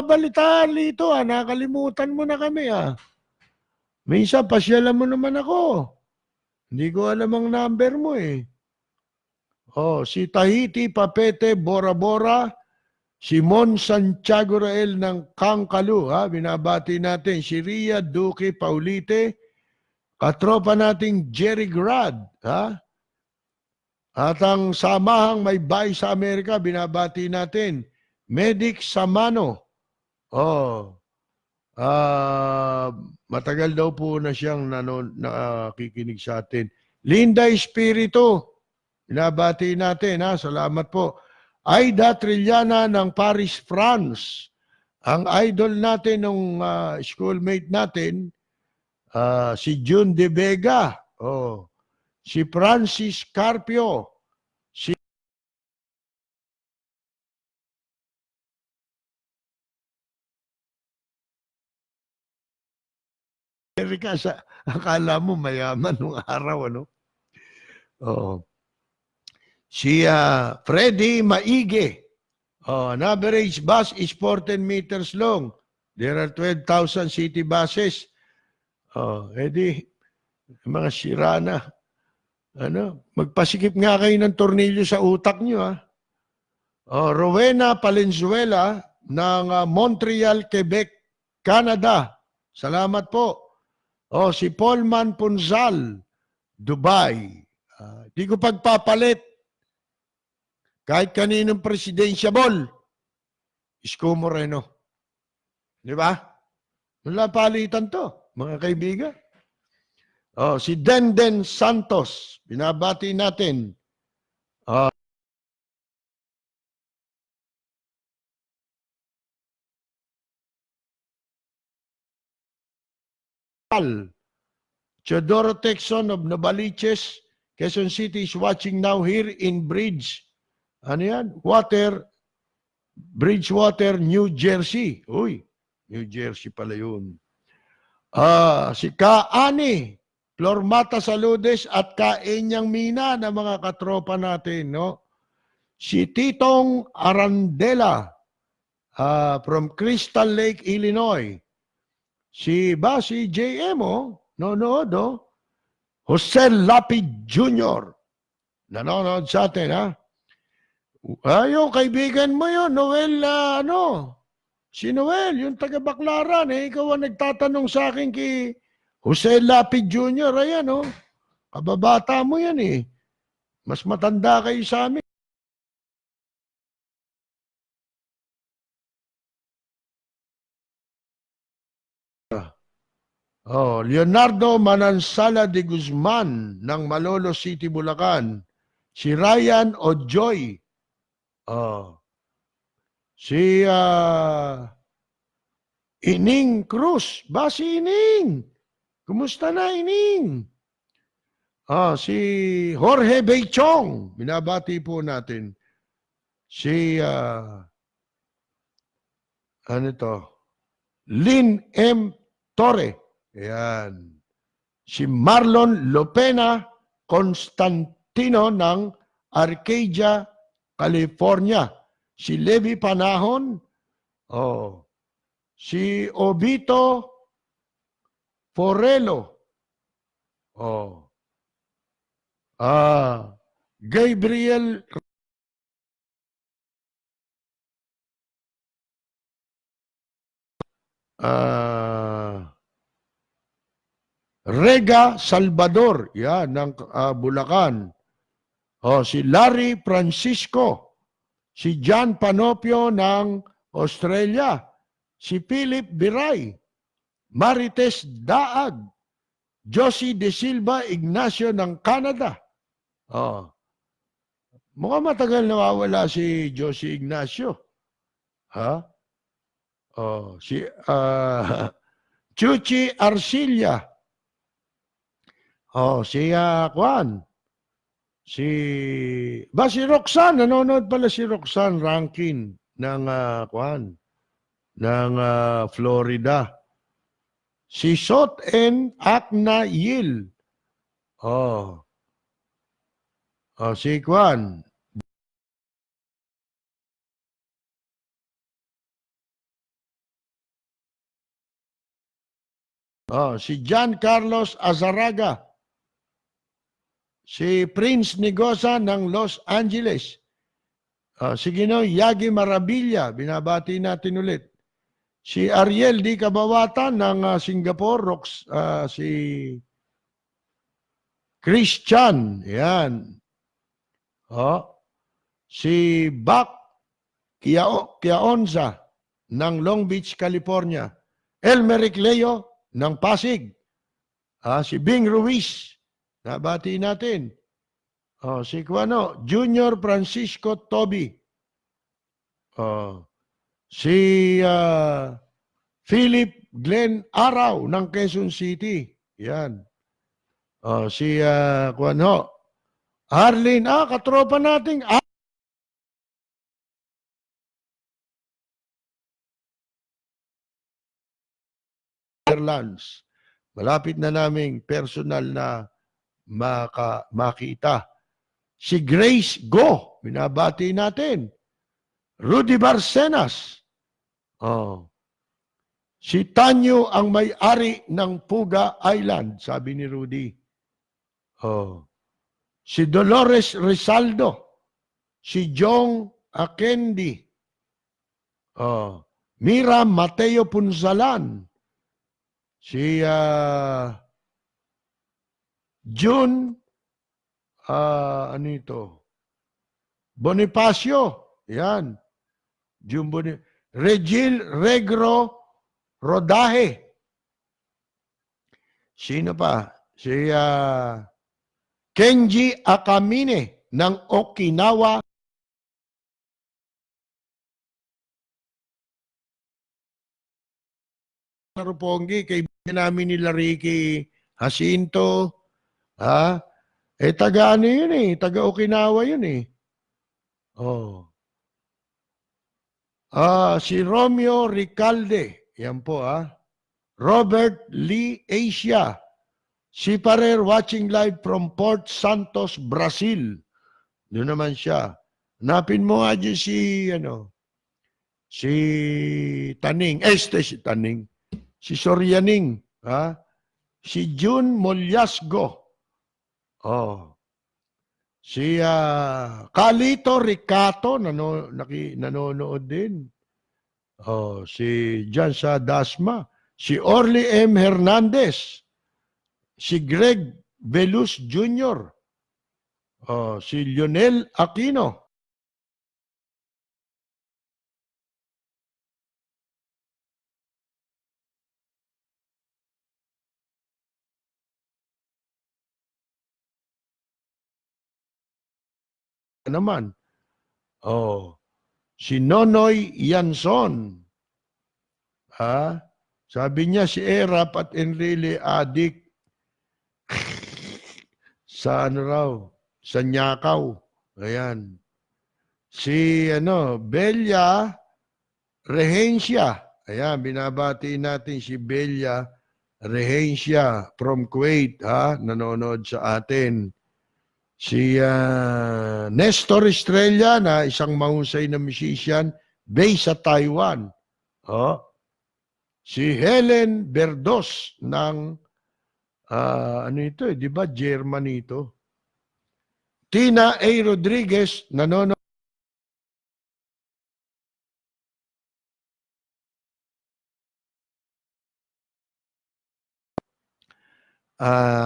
Balitaan Lito, nakalimutan mo na kami Minsan pasyalan mo naman ako. Hindi ko alam ang number mo si Tahiti Papete Bora Bora, Simon Santiago Rael ng Kangkalu, binabati natin. Si Ria Duque Paulite, katropa nating Jerry Grad, At ang samahang may bahay sa Amerika, binabati natin. Medic Samano. Matagal daw po na siyang nakikinig sa atin. Linda Espiritu, binabati natin. Salamat po. Aida Trillana ng Paris, France. Ang idol natin ng schoolmate natin, si June De Vega. Si Francis Carpio. Si Amerika, akala mo mayaman nung araw, Si Freddy Maige. An average bus is 14 meters long. There are 12,000 city buses. Mga sira na. Magpasikip nga kayo ng tornilyo sa utak nyo, Rowena Palenzuela ng Montreal, Quebec, Canada. Salamat po. Si Paulman Punzal, Dubai. Di ko pagpapalit. Kahit kaninong presidensyable. Isko Moreno. Di ba? Wala palitan to, mga kaibigan. Si Denden Santos. Binabati natin. Teodoro Texon of Novaliches, Quezon City is watching now here in Bridgewater, New Jersey. Uy, New Jersey pala yun. Si Kaani, Flormata Saludes at Kaenyang Mina na mga katropa natin, Si Titong Arandela from Crystal Lake, Illinois. Si JM, nanonood, Jose Lapid Jr. Nanonood sa atin, yung kaibigan mo yun, Noel, si Noel, yung taga-Baklaran, ikaw ang nagtatanong sa akin kay Jose Lapid Jr. Ayan, kababata mo yan, Mas matanda kayo sa amin. Leonardo Manansala de Guzman ng Malolo City, Bulacan. Si Ryan Ojoy. Si Ining Cruz. Si Ining. Kumusta na, Ining? Si Jorge Beichong. Binabati po natin. Si Lynn M. Torre. Ayan. Si Marlon Lopena Constantino ng Arcadia, California. Si Levi Panahon. Si Obito Forelo. Gabriel Rega Salvador, yan, ng Bulacan. Si Larry Francisco, si John Panopio ng Australia, si Philip Biray, Marites Daag, Josie De Silva Ignacio ng Canada. Mukhang matagal nawawala si Josie Ignacio. Si Chuchi Arcilla. Si Juan. Si Roxanne, nanonood pala si Roxanne Rankin ng ng Florida. Si Sot N. Akna Yil. Si Juan. Si John Carlos Azaraga. Si Prince Negosa ng Los Angeles. Si Ginoong Yagi Marabilla, binabati natin ulit. Si Ariel Di Kabawatan ng Singapore, si Christian, yan. Si Bak Kiaonza ng Long Beach, California. Elmeric Leo ng Pasig. Si Bing Ruiz, nabati natin. Si Junior Francisco Toby. Si Philip Glenn Araw ng Quezon City. Yan. Si Arlene, katropa nating Netherlands. Malapit na naming personal na makita. Si Grace Go, binabati natin. Rudy Barcenas. Si Tanyo ang may-ari ng Puga Island, sabi ni Rudy. Si Dolores Rizaldo. Si Jong Akendi. Mira Mateo Punzalan. Si June Bonifacio. Yan. June Regil Regro Rodaje. Sino pa? Si Kenji Akamine ng Okinawa. Rupongi, kaibigan namin nila Ricky Jacinto. Taga ano yun taga Okinawa yun si Romeo Ricalde, yan po Robert Lee Asia, si Parer watching live from Port Santos, Brazil. Doon naman siya. Hanapin mo nga dyan si Taning, si Taning, si Sorianing, si June Molyasgo, si Calito Ricato, nanonood din. Si Jan sa Dasma, si Orly M. Hernandez, si Greg Velus Jr., si Lionel Aquino. Naman. Si Nonoy Yanson. Sabi niya si Erap at Enrile adik sa sa Nyakaw. Ayan. Si Belia Rehencia. Ayan, binabati natin si Belia Rehencia from Kuwait, nanonood sa atin. Si Nestor Estrella na isang mahusay na musician based sa Taiwan. Si Helen Berdos ng di ba Germany ito? Tina A. Rodriguez nanonood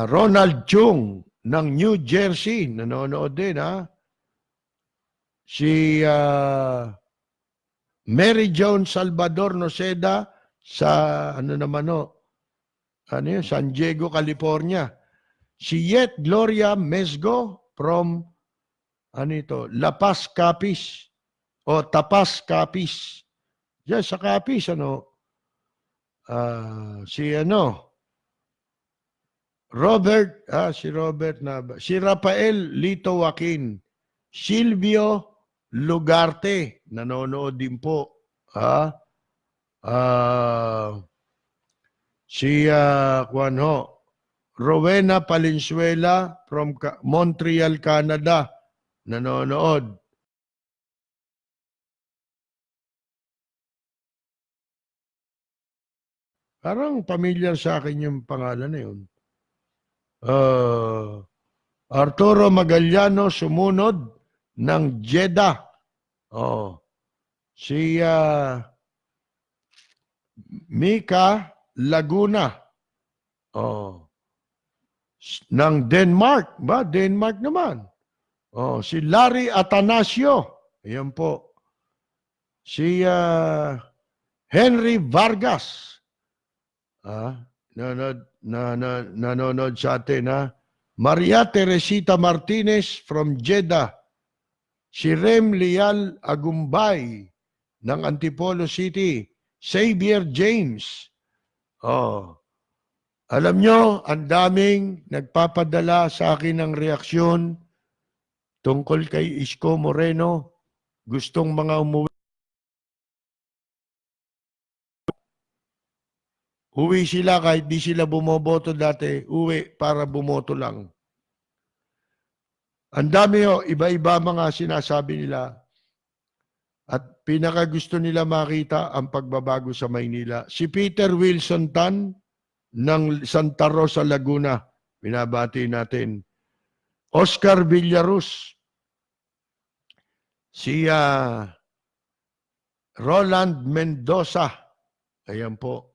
Ronald Chung ng New Jersey, nanonood din, ha? Si Mary Joan Salvador Noceda sa San Diego, California. Si Yet Gloria Mesgo from La Paz, Capiz o Tapas, Capiz. Diyan sa Capiz, Robert, si Robert si Rafael Lito Joaquin, Silvio Lugarte, nanonood din po. Si Rowena Palenzuela from Montreal, Canada, nanonood. Parang familiar sa akin yung pangalan na yun. Arturo Magallano sumunod ng Jeddah. Si Mika Laguna ng Denmark. Denmark naman. Si Larry Atanasio. Ayan po. Si Henry Vargas. Nanonood sa atin, ha? Maria Teresita Martinez from Jeddah. Si Rem Lial Agumbay ng Antipolo City. Xavier James. Alam nyo, ang daming nagpapadala sa akin ng reaksyon tungkol kay Isko Moreno. Gustong mga umuwi. Uwi sila kahit di sila bumoboto dati, uwi para bumoto lang. Ang dami iba-iba mga sinasabi nila. At pinakagusto nila makita ang pagbabago sa Maynila. Si Peter Wilson Tan ng Santa Rosa, Laguna. Binabati natin. Oscar Villarus. Si Roland Mendoza. Ayan po.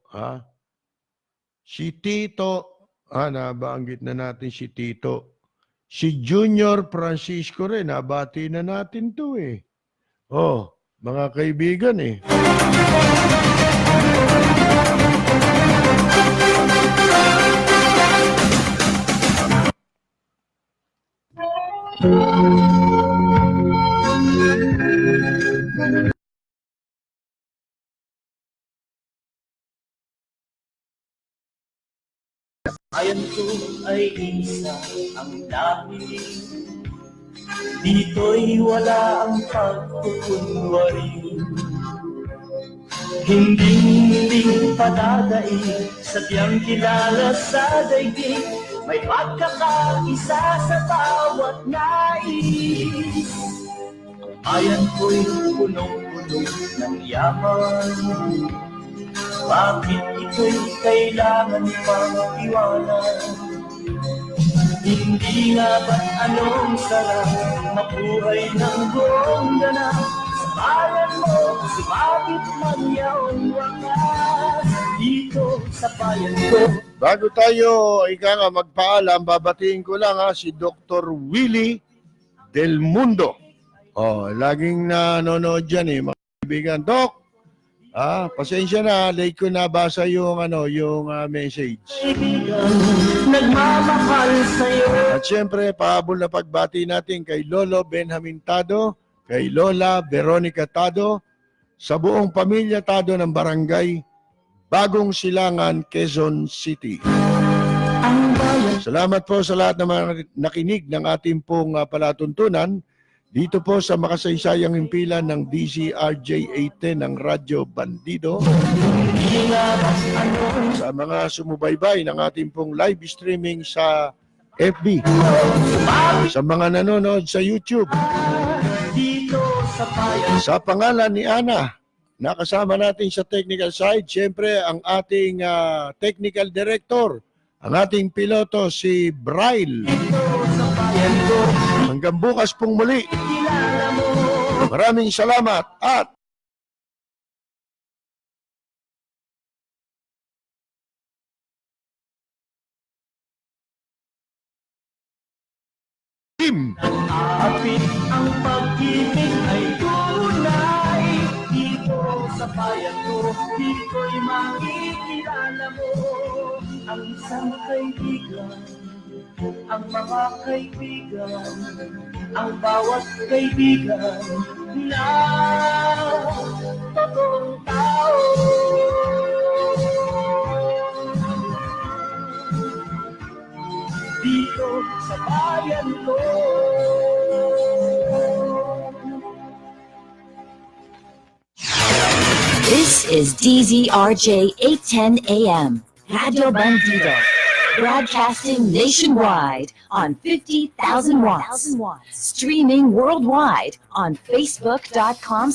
Si Tito, nabanggit na natin si Tito. Si Junior Francisco rin, nabati na natin to eh. Mga kaibigan eh. Bayan ko ay isa ang lahi. Dito'y wala ang pagkukunwari. Hindi padadai sa tiyang kilala sa daigdig. May pagkakaisa sa bawat nais. Bayan ko'y punong-puno ng yaman. Bakit ito'y kailangan pang iwanan? Hindi nga ba't anong sarap mabuhay ng buong ganap? Sa bayan mo, sumabit man yaong wakas dito sa bayan ko. Bago tayo magpaalam, babatiin ko lang si Dr. Willie Del Mundo. Laging nanonood dyan mga kaibigan. Doc, pasensya na, late ko nabasa yung message. Nagmamahal sa'yo. At syempre, pahabol na pagbati natin kay Lolo Benjamin Tado, kay Lola Veronica Tado, sa buong pamilya Tado ng Barangay Bagong Silangan, Quezon City. Salamat po sa lahat ng mga nakinig ng ating pong palatuntunan. Dito po sa makasaysayang himpilan ng DZRJ 810 ng Radyo Bandido. Sa mga sumubaybay ng ating pong live streaming sa FB. Sa mga nanonood sa YouTube. Sa pangalan ni Ana, nakasama natin sa technical side, siyempre ang ating technical director, ang ating piloto si Braille. Hanggang bukas pong muli. Maraming salamat at Team! Apit ang pag-ibig ay tunay. Dito sa bayan ko, dito'y makikilala mo ang isang kaibigan, ang mga kaibigan, ang bawat kaibigan na totoong tao. Dito sa bayan ko. This is DZRJ 810 AM, Radio Bandido, broadcasting nationwide on 50,000 watts, streaming worldwide on Facebook.com/